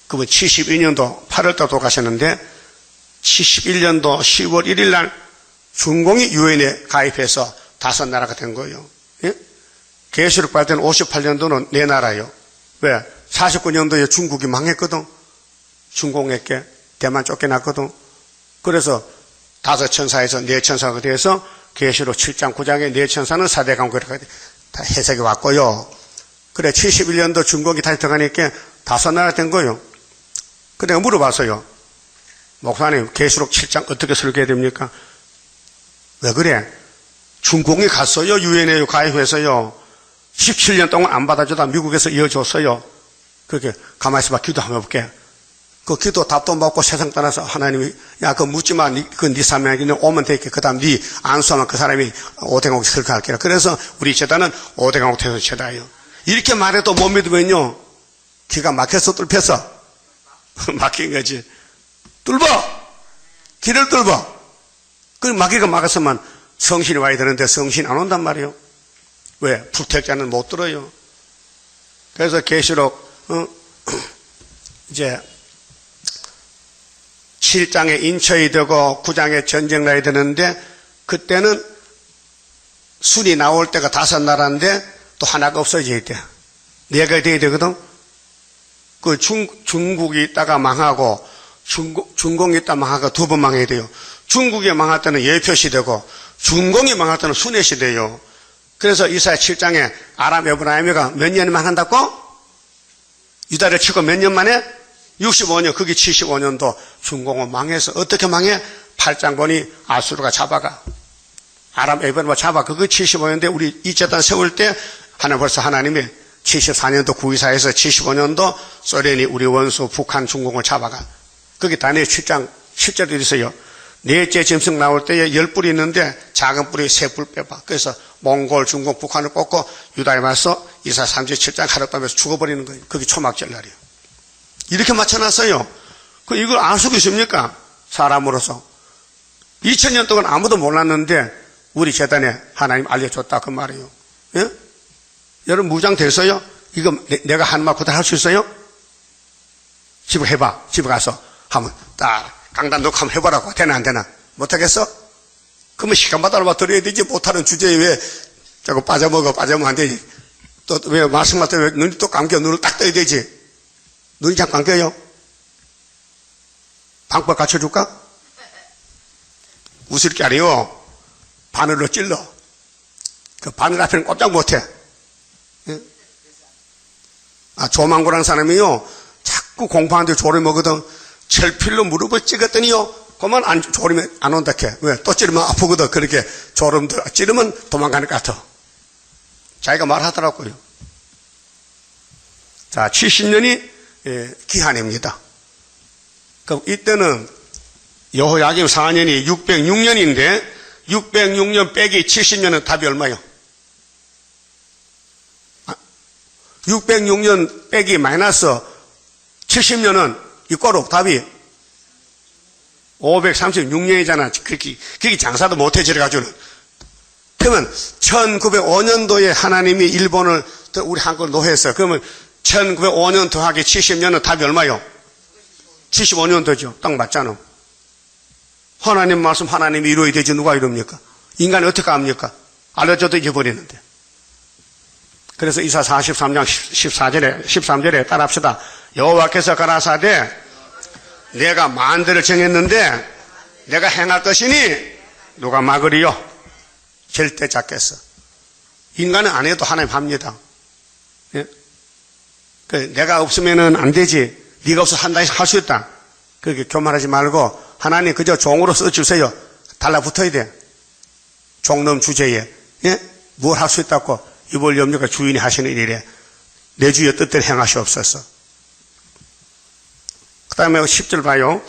그분 72년도 8월달 돌아가셨는데 71년도 10월 1일 날 중공이 유엔에 가입해서 5나라가 된 거예요. 예? 계시록 받을 때는 58년도는 4나라예요. 왜? 49년도에 중국이 망했거든. 중공에게 대만 쫓겨났거든. 그래서 5천사에서 4천사가 돼서 계시록 7장 9장에 4천사는 4대 강국이라고 다 해석이 왔고요. 그래 71년도 중공이 다시 들어가니까 5나라 된 거예요. 그래 물어봤어요. 목사님 계시록 7장 어떻게 설계해야 됩니까? 왜 그래? 중공이 갔어요. 유엔에 가입해서요. 17년 동안 안 받아주다 미국에서 이어줬어요. 그렇게 가만히 있어봐. 기도 한번 해볼게. 그 기도 답도 받고 세상 떠나서 하나님이 야 그거 묻지마. 그건 네 사명이네. 오면 되겠게. 그 다음 네 안수하면 그 사람이 5대 강국 설교할게요. 그래서 우리 제단은 5대 강국 태서 제다예요. 이렇게 말해도 못 믿으면요. 기가 막혀서 뚫혔어. 막힌 거지. 뚫어. 길을 뚫어. 그 마귀가 막았으면 성신이 와야 되는데 성신이 안 온단 말이에요. 왜? 불택자는 못 들어요. 그래서 계시록 이제 7장에 인처이 되고 9장에 전쟁 나야 되는데 그때는 순이 나올 때가 5나라인데 또 하나가 없어져 있대. 4가 돼야 되거든. 그 중국이 있다가 망하고 중공이 있다가 망하고 2번 망해야 돼요. 중국이 망할 때는 예표 시대고 중공이 망할 때는 순회 시대예요. 그래서 이사야 7장에 아람 에브라임이가 몇 년이 망한다고? 유다를 치고 몇 년 만에? 65년, 그게 75년도 중공은 망해서 어떻게 망해? 8장 보니 아수르가 잡아가. 아람 에브라임을 잡아. 그거 75년대 우리 이 재단 세울 때 벌써 하나님이 74년도 구이사에서 75년도 소련이 우리 원수 북한 중공을 잡아가. 그게 다니엘 7장 10절에 있어요. 넷째 짐승 나올 때에 10뿔이 있는데 작은 뿔이 3뿔 빼봐. 그래서 몽골, 중국, 북한을 뽑고 유다에 와서 이사 37장 하룻밤에서 죽어버리는 거예요. 그게 초막절 날이에요. 이렇게 맞춰놨어요. 이걸 알 수가 있습니까? 사람으로서. 2000년 동안 아무도 몰랐는데 우리 재단에 하나님 알려줬다 그 말이에요. 예? 여러분 무장 됐어요? 이거 내가 하는 말 그대로 할 수 있어요? 집에 해봐. 집에 가서 한번 딱 강단 놓고 한번 해보라고. 되나 안 되나? 못하겠어? 그러면 시간마다 얼마 드려야 되지. 못하는 주제에 왜 자꾸 빠져먹으면 안 되지. 또 왜 말씀할 때 왜 눈이 또 감겨. 눈을 딱 떠야 되지. 눈이 잘 감겨요? 방법 갖춰줄까? 웃을 게 아니에요. 바늘로 찔러. 그 바늘 앞에는 꼼짝 못해. 예? 조만구라는 사람이요. 자꾸 공부하는데 졸음 오거든. 철필로 무릎을 찍었더니요. 그만 졸으면 안 온다 해. 왜? 또 찌르면 아프거든. 그렇게 졸음들 찌르면 도망가는 것 같아. 자기가 말하더라고요. 자, 70년이 기한입니다. 그럼 이때는 여호야김 4년이 606년인데 606년 빼기 70년은 답이 얼마요? 606년 빼기 마이너스 70년은 이거로 답이 536년이잖아. 그렇게 장사도 못해 저래가지고는. 그러면 1905년도에 하나님이 일본을 우리 한국을 노했어요. 그러면 1905년 더하기 70년은 답이 얼마요? 75년도죠. 딱 맞잖아. 하나님 말씀 하나님이 이루어야 되지 누가 이룹니까? 인간이 어떻게 합니까? 알려줘도 잊어버리는데. 그래서 이사 43장 13절에 따라합시다. 여호와께서 가라사대 내가 만대를 정했는데 내가 행할 것이니 누가 막으리요? 절대 잡겠어. 인간은 안 해도 하나님 합니다. 예? 내가 없으면은 안 되지. 네가 없어 한다 해서 할 수 있다. 그렇게 교만하지 말고 하나님 그저 종으로 써주세요. 달라붙어야 돼. 종놈 주제에. 예? 뭘 할 수 있다고 이볼 염려가 주인이 하시는 일이래. 내 주의 뜻대로 행하시옵소서. 그 다음에 10절 봐요.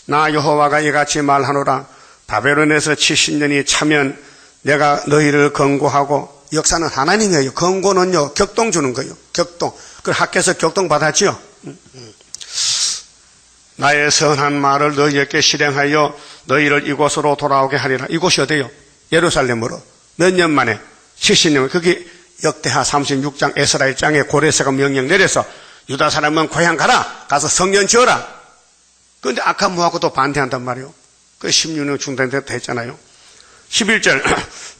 나 여호와가 이같이 말하노라. 바벨론에서 70년이 차면 내가 너희를 건고하고. 역사는 하나님이에요. 건고는요 격동 주는 거예요. 격동. 그 학교에서 격동 받았지요. 나의 선한 말을 너희에게 실행하여 너희를 이곳으로 돌아오게 하리라. 이곳이 어디요? 예루살렘으로. 몇 년 만에? 70년. 그게 역대하 36장 에스라 1장에 고레스가 명령 내려서 유다 사람은 고향 가라. 가서 성전 지어라. 그런데 아카무하고도 반대한단 말이에요. 그 16년 중단됐다 했잖아요. 11절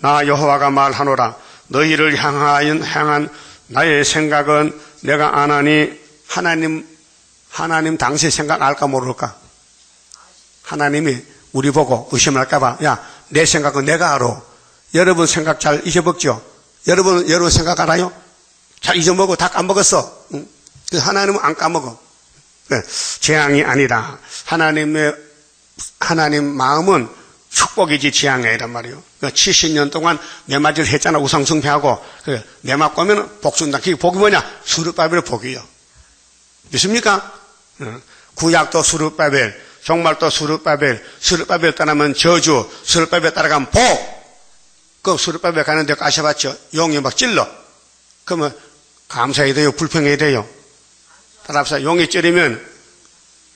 나 여호와가 말하노라. 너희를 향한 나의 생각은 내가 안 하니 하나님 당시 생각 알까 모를까? 하나님이 우리 보고 의심할까봐 야, 내 생각은 내가 알아. 여러분 생각 잘 잊어먹죠? 여러분 생각 알아요? 잘 잊어먹어. 다 까먹었어. 응? 하나님은 안 까먹어. 네, 재앙이 아니라 하나님 마음은 축복이지 재앙이 아니란 말이에요. 70년 동안 매맞이를 했잖아. 우상숭배하고 매맞 꼬면 복준다. 그게 복이 뭐냐? 수르바벨의 복이요. 믿습니까? 구약도 수르바벨, 종말도 수르바벨, 수르바벨 따라가면 저주, 수르바벨 따라가면 복. 그 수르바벨 가는데 가셔봤죠? 용이 막 찔러. 그러면 감사해야 돼요? 불평해야 돼요? 따라합시다. 용이 찌르면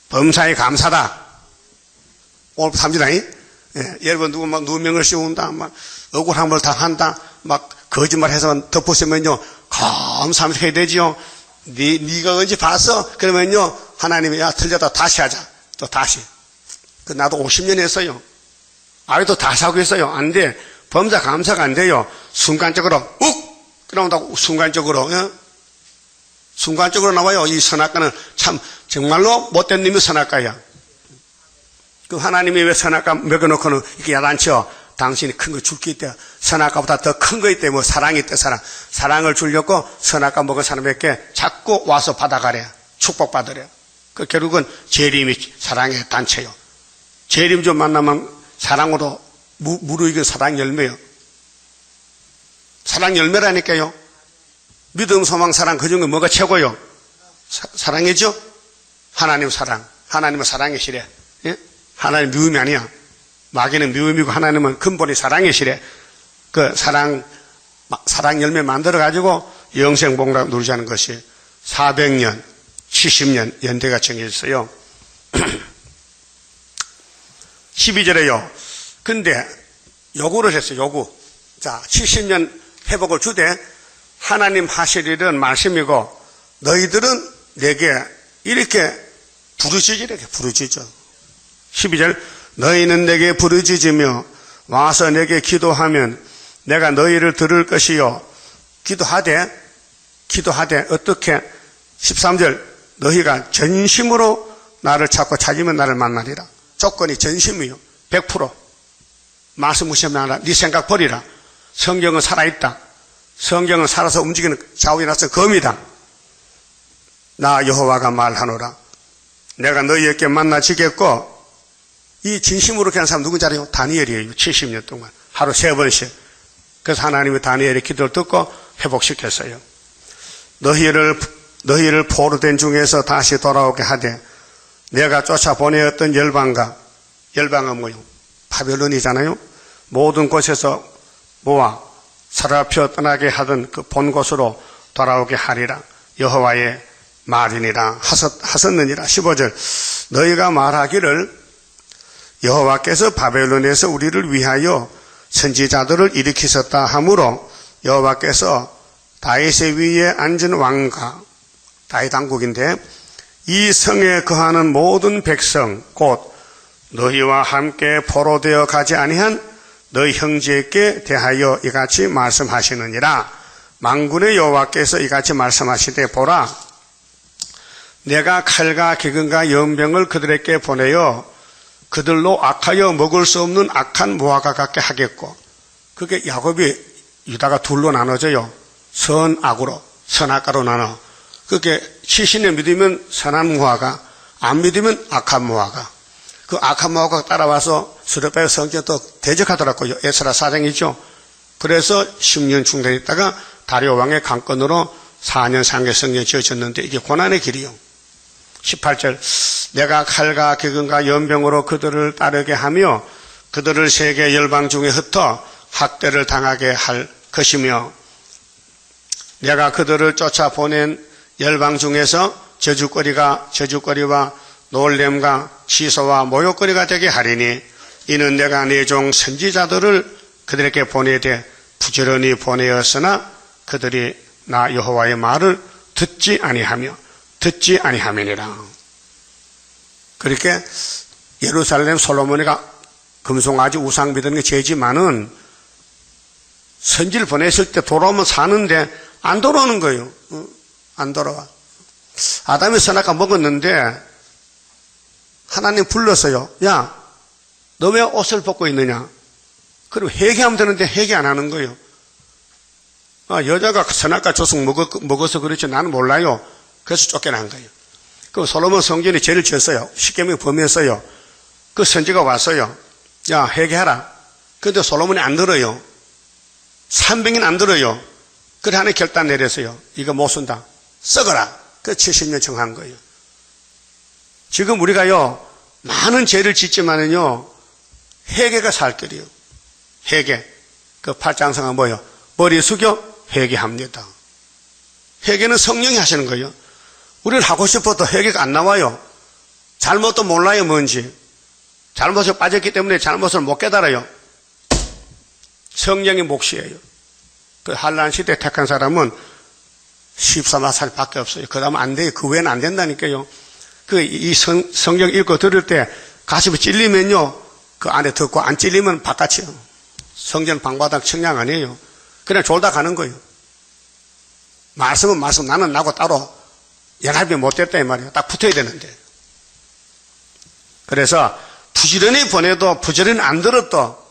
범사에 감사다. 오늘 삼지다잉? 예, 여러분 누명을 씌운다, 막 억울한 걸 다 한다, 막 거짓말해서 덮었으면요 감사하면서 해야 되지요. 네가 언제 봤어? 그러면요 하나님이 야 틀렸다 다시 하자. 또 다시. 나도 50년 했어요. 아직도 다시 하고 있어요. 안 돼. 범사 감사가 안 돼요. 순간적으로 그런다고 순간적으로. 예? 순간적으로 나와요. 이 선악과는 참 정말로 못된 놈이 선악과야. 그 하나님이 왜 선악과 먹여놓고는 이렇게 야단쳐? 당신이 큰 거 줄 게 있대. 선악과보다 더 큰 거 있대. 뭐 사랑이 있대. 사랑을 주려고 선악과 먹은 사람에게 자꾸 와서 받아가래. 축복받으래. 그 결국은 재림이 사랑의 단체요. 재림 좀 만나면 사랑으로 무르익은 사랑 열매요. 사랑 열매라니까요. 믿음, 소망, 사랑 그 중에 뭐가 최고요? 사랑이죠? 하나님 사랑. 하나님은 사랑이시래. 예? 하나님 미움이 아니야. 마귀는 미움이고 하나님은 근본이 사랑이시래. 그 사랑 열매 만들어가지고 영생복락 누리자는 것이 400년, 70년 연대가 정해졌어요. 12절에요. 근데 요구를 했어요. 요구. 자, 70년 회복을 주되 하나님 하실 일은 말씀이고 너희들은 내게 이렇게 부르짖어. 12절 너희는 내게 부르짖으며 와서 내게 기도하면 내가 너희를 들을 것이요. 기도하되 어떻게? 13절 너희가 전심으로 나를 찾고 찾으면 나를 만나리라. 조건이 전심이요. 100%. 말씀 무시하면 안 한다. 네 생각 버리라. 성경은 살아있다. 성경은 살아서 움직이는 좌우에나서 검이다. 나 여호와가 말하노라. 내가 너희에게 만나지겠고. 이 진심으로 하는 사람 누군지 알아요? 다니엘이에요. 70년 동안 하루 3번씩. 그래서 하나님이 다니엘의 기도를 듣고 회복시켰어요. 너희를 포로된 중에서 다시 돌아오게 하되 내가 쫓아보내었던 열방은 뭐요? 바벨론이잖아요. 모든 곳에서 모아 사로잡혀 떠나게 하던 그 본 곳으로 돌아오게 하리라. 여호와의 말이니라 하셨느니라. 15절 너희가 말하기를 여호와께서 바벨론에서 우리를 위하여 선지자들을 일으키셨다 하므로 여호와께서 다윗의 위에 앉은 왕과 다윗 왕국인데 이 성에 거하는 모든 백성 곧 너희와 함께 포로되어 가지 아니한 너희 형제에게 대하여 이같이 말씀하시느니라. 만군의 여호와께서 이같이 말씀하시되 보라 내가 칼과 기근과 연병을 그들에게 보내어 그들로 악하여 먹을 수 없는 악한 무화과 같게 하겠고. 그게 야곱이 유다가 둘로 나눠져요. 선악으로 선악과로 나눠. 그게 70년 믿으면 선한 무화과, 안 믿으면 악한 무화과. 그 악한 무화과가 따라와서 수르바벨 성전도 대적하더라고요. 에스라 4장이죠. 그래서 10년 중단했다가 다리오 왕의 강권으로 4년 상계 성전이 지어졌는데 이게 고난의 길이요. 18절 내가 칼과 기근과 연병으로 그들을 따르게 하며 그들을 세계 열방 중에 흩어 학대를 당하게 할 것이며 내가 그들을 쫓아보낸 열방 중에서 저주거리와 놀램과 취소와 모욕거리가 되게 하리니 이는 내가 내 종 선지자들을 그들에게 보내되 부지런히 보내었으나 그들이 나 여호와의 말을 듣지 아니함이니라. 그렇게 예루살렘 솔로몬이가 금송아지 우상 믿는 게 죄지만은 선지를 보냈을 때 돌아오면 사는데 안 돌아오는 거예요. 안 돌아와. 아담이 선악과 먹었는데 하나님 불렀어요. 야, 너 왜 옷을 벗고 있느냐? 그리고 회개하면 되는데 회개 안 하는 거예요. 여자가 선악과 조숙 먹어서 그렇지 나는 몰라요. 그래서 쫓겨난 거예요. 그 솔로몬 성전이 죄를 지었어요. 십계명을 범했어요. 그 선지가 왔어요. 야, 회개하라. 그런데 솔로몬이 안 들어요. 300인 안 들어요. 그래 하나님 결단 내렸어요. 이거 못 쓴다. 썩어라. 그 70년 정한 거예요. 지금 우리가요, 많은 죄를 짓지만은요, 회개가 살 길이에요. 회개. 그 8장성은 뭐예요? 머리 숙여 회개합니다. 회개는 성령이 하시는 거예요. 우리는 하고 싶어도 회개가 안 나와요. 잘못도 몰라요, 뭔지. 잘못에 빠졌기 때문에 잘못을 못 깨달아요. 성령의 몫이에요. 그 한란 시대 택한 사람은 14살 밖에 없어요. 그 다음은 안 돼요. 그 외에는 안 된다니까요. 이 성경 읽고 들을 때 가슴이 찔리면요, 그 안에 듣고 안 찔리면 바깥이요. 성전 방바닥 청량 아니에요. 그냥 졸다 가는 거예요. 말씀은 말씀, 나는 나고 따로 연합이 못 됐다 이 말이에요. 딱 붙어야 되는데. 그래서 부지런히 보내도 부지런히 안 들어도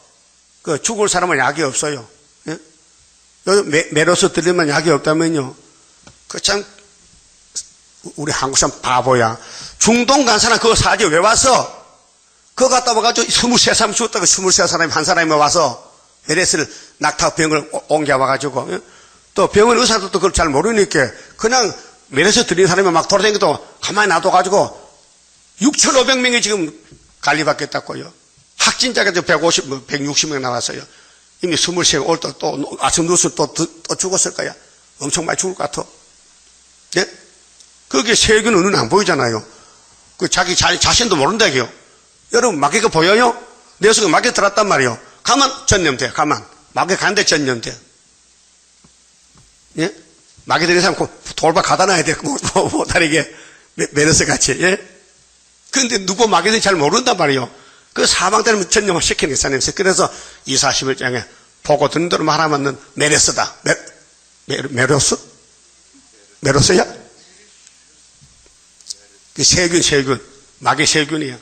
그 죽을 사람은 약이 없어요. 예? 메로스 들리면 약이 없다면요. 그 참 우리 한국 사람 바보야. 중동 간 사람 그거 사지 왜 왔어? 그거 갔다 와가지고 23사람 죽었다고 23사람이 한 사람이 와서 메레스를 낙타병을 옮겨와가지고 예? 또 병원 의사들도 그걸 잘 모르니까 그냥 메레스 들린 사람이 막 돌아다니도 가만히 놔둬가지고 6,500명이 지금 관리받겠다고요. 확진자가 160명 나왔어요. 이미 23명 올 또 아침 누수 또 죽었을 거야. 엄청 많이 죽을 것 같아. 예? 그게 세균은 눈에 안 보이잖아요. 그 자기 자신도 모른다고요. 여러분 마귀가 보여요? 내 속에 마귀 들었단 말이에요. 가만 전염돼. 가만 마귀 가는데 전염돼. 예? 마귀 들린 사람 돌발 가다 놔야 돼. 못다리게 메르스 같이. 예? 근데 누구 마귀 들린 잘 모른단 말이에요. 그 사망 때문에 전념을 시키는 게 사람이었어요. 그래서 241장에 보고 듣는 대로 말하면 메르스다. 메르스? 메르스야? 그 세균. 마귀 세균이야.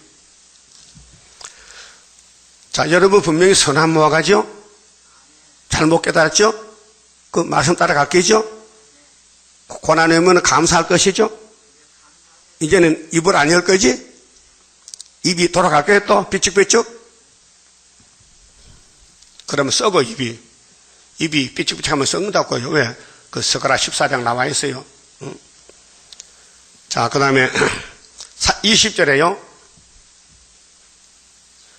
자, 여러분 분명히 선한 모아가죠? 잘못 깨달았죠? 그 말씀 따라갈게죠? 고난이 오면 감사할 것이죠? 이제는 입을 안 열 거지? 입이 돌아갈 거예요 또? 삐쭉삐쭉? 그러면 썩어 입이. 입이 삐쭉삐쭉하면 썩는다고요. 왜? 그 스가랴 14장 나와 있어요. 자, 그 다음에 20절에요.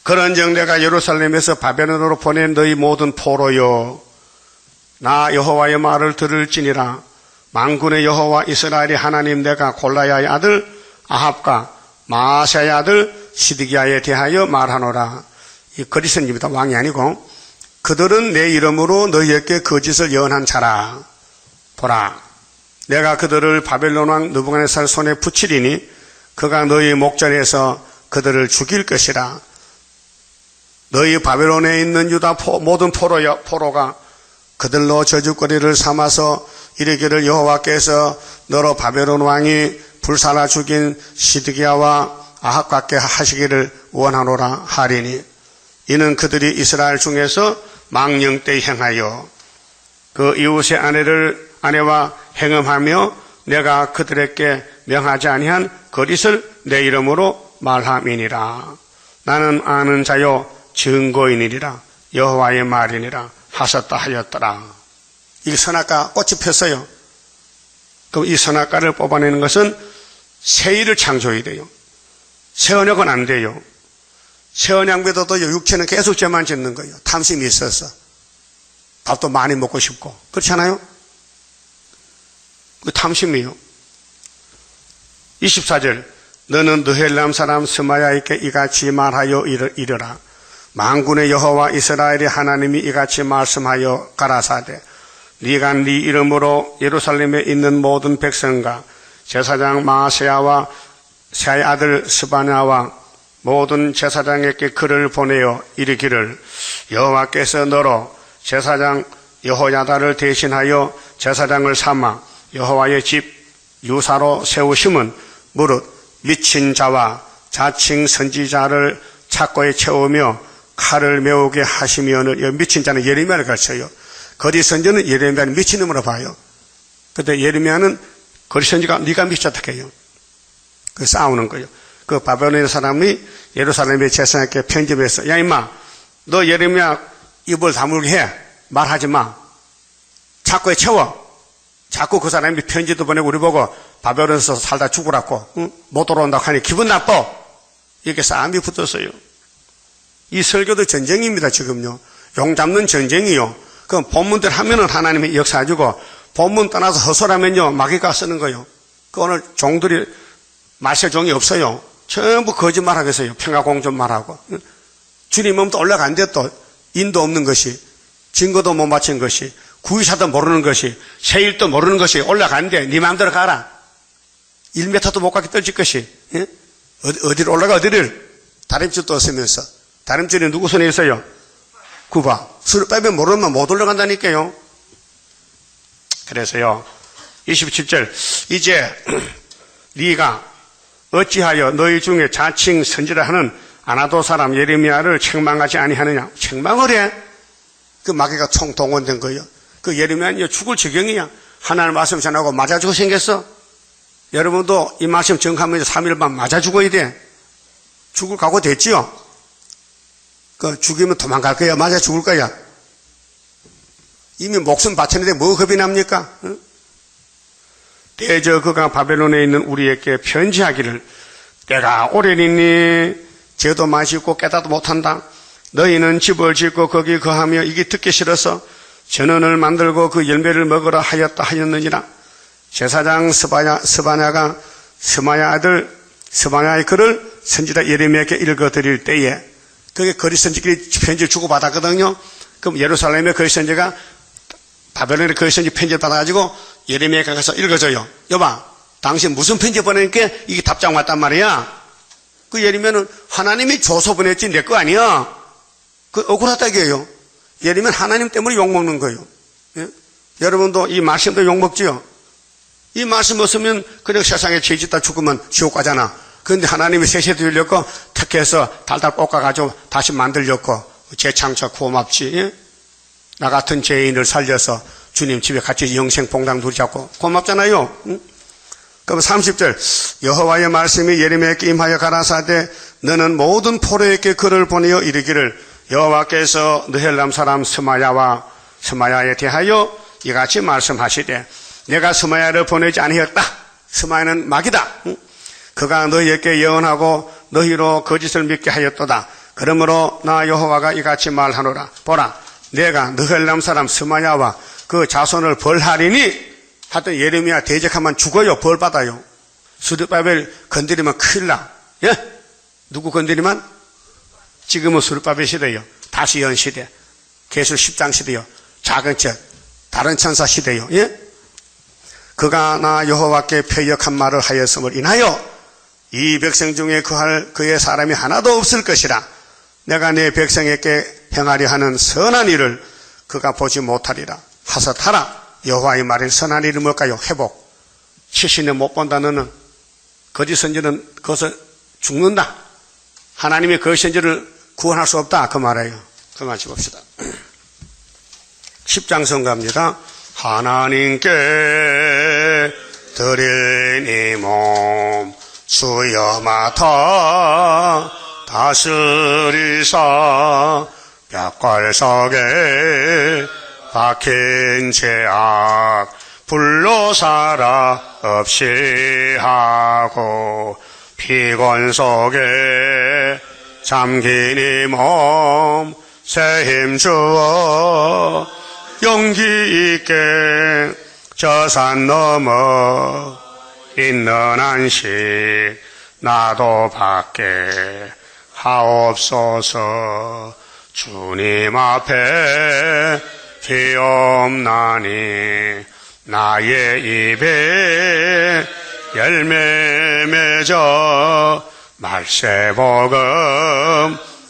그런즉 내가 예루살렘에서 바벨론으로 보낸 너희 모든 포로여, 나 여호와의 말을 들을지니라. 만군의 여호와 이스라엘의 하나님 내가 골라야의 아들 아합과 마아세야의 아들 시드기야에 대하여 말하노라. 이 거리선입니다. 왕이 아니고. 그들은 내 이름으로 너희에게 거짓을 예언한 자라. 보라, 내가 그들을 바벨론 왕 느부갓네살 손에 붙이리니 그가 너희 목전에서 그들을 죽일 것이라. 너희 바벨론에 있는 유다 모든 포로가 그들로 저주거리를 삼아서 이르기를 여호와께서 너로 바벨론 왕이 불살라 죽인 시드기야와 아합같게 하시기를 원하노라 하리니, 이는 그들이 이스라엘 중에서 망령 때 행하여 그 이웃의 아내와 행음하며 내가 그들에게 명하지 아니한 거짓을 내 이름으로 말함이니라. 나는 아는 자요 증거인이리라. 여호와의 말이니라 하셨다 하였더라. 이 선악과 꽃이 폈어요. 그럼 이 선악과를 뽑아내는 것은 새일을 창조해야 돼요. 새 언약은 안 돼요. 새 언약보다도 육체는 계속 죄만 짓는 거예요. 탐심이 있어서. 밥도 많이 먹고 싶고. 그렇잖아요? 그 탐심이에요. 24절, 너는 느헬람 사람 스마야에게 이같이 말하여 이르라. 만군의 여호와 이스라엘의 하나님이 이같이 말씀하여 가라사대, 네가 네 이름으로 예루살렘에 있는 모든 백성과 제사장 마아세야와 세아의 아들 스바냐와 모든 제사장에게 글을 보내어 이르기를, 여호와께서 너로 제사장 여호야다를 대신하여 제사장을 삼아 여호와의 집 유사로 세우심은 무릇 미친 자와 자칭 선지자를 착고에 채우며 칼을 메우게 하시면은, 미친 자는 예레미야를 가르쳐요. 거리 선지는 예레미야는 미친놈으로 봐요. 그때 예레미야는 거리 선지가 네가 미쳤다 해요. 그 싸우는 거예요. 그 바벨론 사람이 예루살렘의 제사장에게 편집해서, 야 임마, 너 예레미야 입을 다물게 해. 말하지 마. 착고에 채워. 자꾸 그 사람이 편지도 보내고 우리 보고 바벨론에서 살다 죽으라고, 응? 못 돌아온다고 하니 기분 나빠. 이렇게 싸움이 붙었어요. 이 설교도 전쟁입니다. 지금요. 용 잡는 전쟁이요. 그럼 본문대로 하면은 하나님의 역사해주고, 본문 떠나서 헛소리하면요 마귀가 쓰는 거예요. 그 오늘 종들이 마실 종이 없어요. 전부 거짓말 하겠어요. 평화공존말하고. 주님 몸도 올라간대. 또 인도 없는 것이, 증거도 못 맞힌 것이, 구의사도 모르는 것이, 세일도 모르는 것이 올라간대. 네 마음대로 가라. 1m도 못 가게 떨칠 것이. 예? 어디로 올라가? 어디를? 다림줄도 없으면서. 다림줄이 누구 손에 있어요? 구바. 술을 빼면 모르면 못 올라간다니까요. 그래서요 27절, 이제 네가 어찌하여 너희 중에 자칭 선지라 하는 아나도 사람 예레미야를 책망하지 아니하느냐. 책망을 해. 그 마귀가 총동원된 거예요. 그 예레미야는 죽을 지경이야. 하나님 말씀 전하고 맞아 죽어 생겼어. 여러분도 이 말씀 정하면 3일만 맞아 죽어야 돼. 죽을 각오 됐지요? 그 죽이면 도망갈 거야? 맞아 죽을 거야? 이미 목숨 바쳤는데 뭐 겁이 납니까? 응? 대저 그가 바벨론에 있는 우리에게 편지하기를, 때가 오래니니 죄도 마시고 깨닫도 못한다. 너희는 집을 짓고 거기 거하며 이게 듣기 싫어서 전원을 만들고 그 열매를 먹으라 하였느니라. 제사장 스바냐가 스마야 아들 스바냐의 글을 선지자 예레미야에게 읽어드릴 때에, 그게 거리 선지끼리 편지를 주고받았거든요. 그럼 예루살렘의 거리 선지가 바벨론에 거기서 이제 편지를 받아가지고 예레미야가 가서 읽어줘요. 여봐, 당신 무슨 편지 보내니까 이게 답장 왔단 말이야. 그 예레미야는 하나님이 줘서 보냈지 내 거 아니야. 그 억울하다 이게요. 예레미야는 하나님 때문에 욕먹는 거예요. 예? 여러분도 이 말씀도 욕먹지요. 이 말씀 없으면 그냥 세상에 죄짓다 죽으면 지옥 가잖아. 그런데 하나님이 세세도 열렸고 택해서 달달 볶아가지고 다시 만들렸고 재창조 고맙지. 예? 나 같은 죄인을 살려서 주님 집에 같이 영생 봉당 둘이 잡고 고맙잖아요. 응? 그럼 30절 여호와의 말씀이 예레미야에게 임하여 가라사대 너는 모든 포로에게 글을 보내어 이르기를 여호와께서 느헬람 사람 스마야에 대하여 이같이 말씀하시되 내가 스마야를 보내지 아니하였다. 스마야는 마귀다. 응? 그가 너희에게 예언하고 너희로 거짓을 믿게 하였도다. 그러므로 나 여호와가 이같이 말하노라. 보라, 내가 느헬람 사람 스마야와 그 자손을 벌하리니 하여튼 예레미야 대적하면 죽어요. 벌 받아요. 스룹바벨 건드리면 큰일 나. 예? 누구 건드리면? 지금은 스룹바벨 시대요. 다시연 시대, 계술 10장 시대요. 작은 척, 다른 천사 시대요. 예? 그가 나 여호와께 패역한 말을 하였음을 인하여 이 백성 중에 그할 그의 사람이 하나도 없을 것이라. 내가 내 백성에게 행하려 하는 선한 일을 그가 보지 못하리라. 하사타라. 여호와의 말인 선한 일은 뭘까요? 회복. 70년 못 본다 너는 거짓 선지는 거기서 죽는다. 하나님의 거짓 선지를 구원할 수 없다. 그 말이에요. 그만 짚읍시다. 10장 성가입니다. 하나님께 드린 이 몸 주여 맡아 다스리사 벽걸 속에 박힌 죄악 불로 살아 없이 하고 피곤 속에 잠긴 이 몸 새 힘 주어 용기 있게 저 산 넘어 있는 안식 나도 받게 하옵소서. 주님 앞에 피옵나니 나의 입에 열매 맺어 말세복음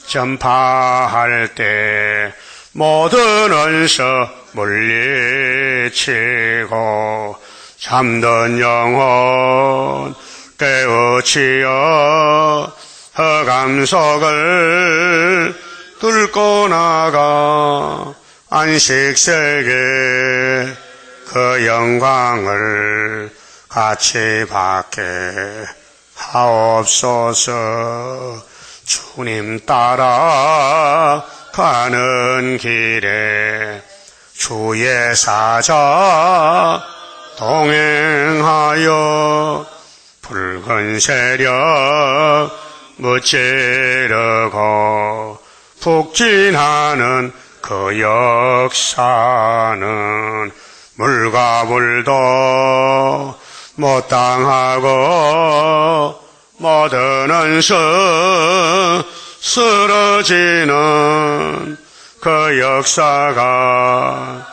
전파할 때 모든 언서 물리치고 잠든 영혼 깨우치어 흑암 속을 뚫고 나가 안식세계 그 영광을 같이 받게 하옵소서. 주님 따라 가는 길에 주의 사자 동행하여 붉은 세력 무찌르고 북진하는 그 역사는 물과 물도 못 당하고 모든 원수 쓰러지는 그 역사가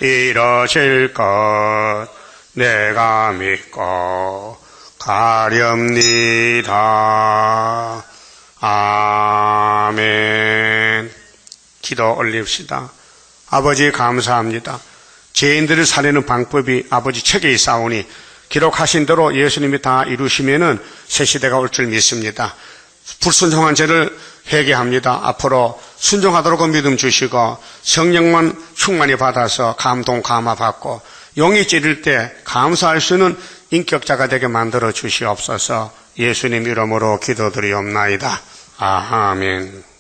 이뤄질 것 내가 믿고 가렵니다. 아멘. 기도 올립시다. 아버지 감사합니다. 죄인들을 살리는 방법이 아버지 책에 있사오니 기록하신 대로 예수님이 다 이루시면은 새 시대가 올 줄 믿습니다. 불순종한 죄를 회개합니다. 앞으로 순종하도록 믿음 주시고 성령만 충만히 받아서 감동 감화 받고 용이 찌를 때 감사할 수 있는 인격자가 되게 만들어 주시옵소서. 예수님 이름으로 기도드리옵나이다. 아멘.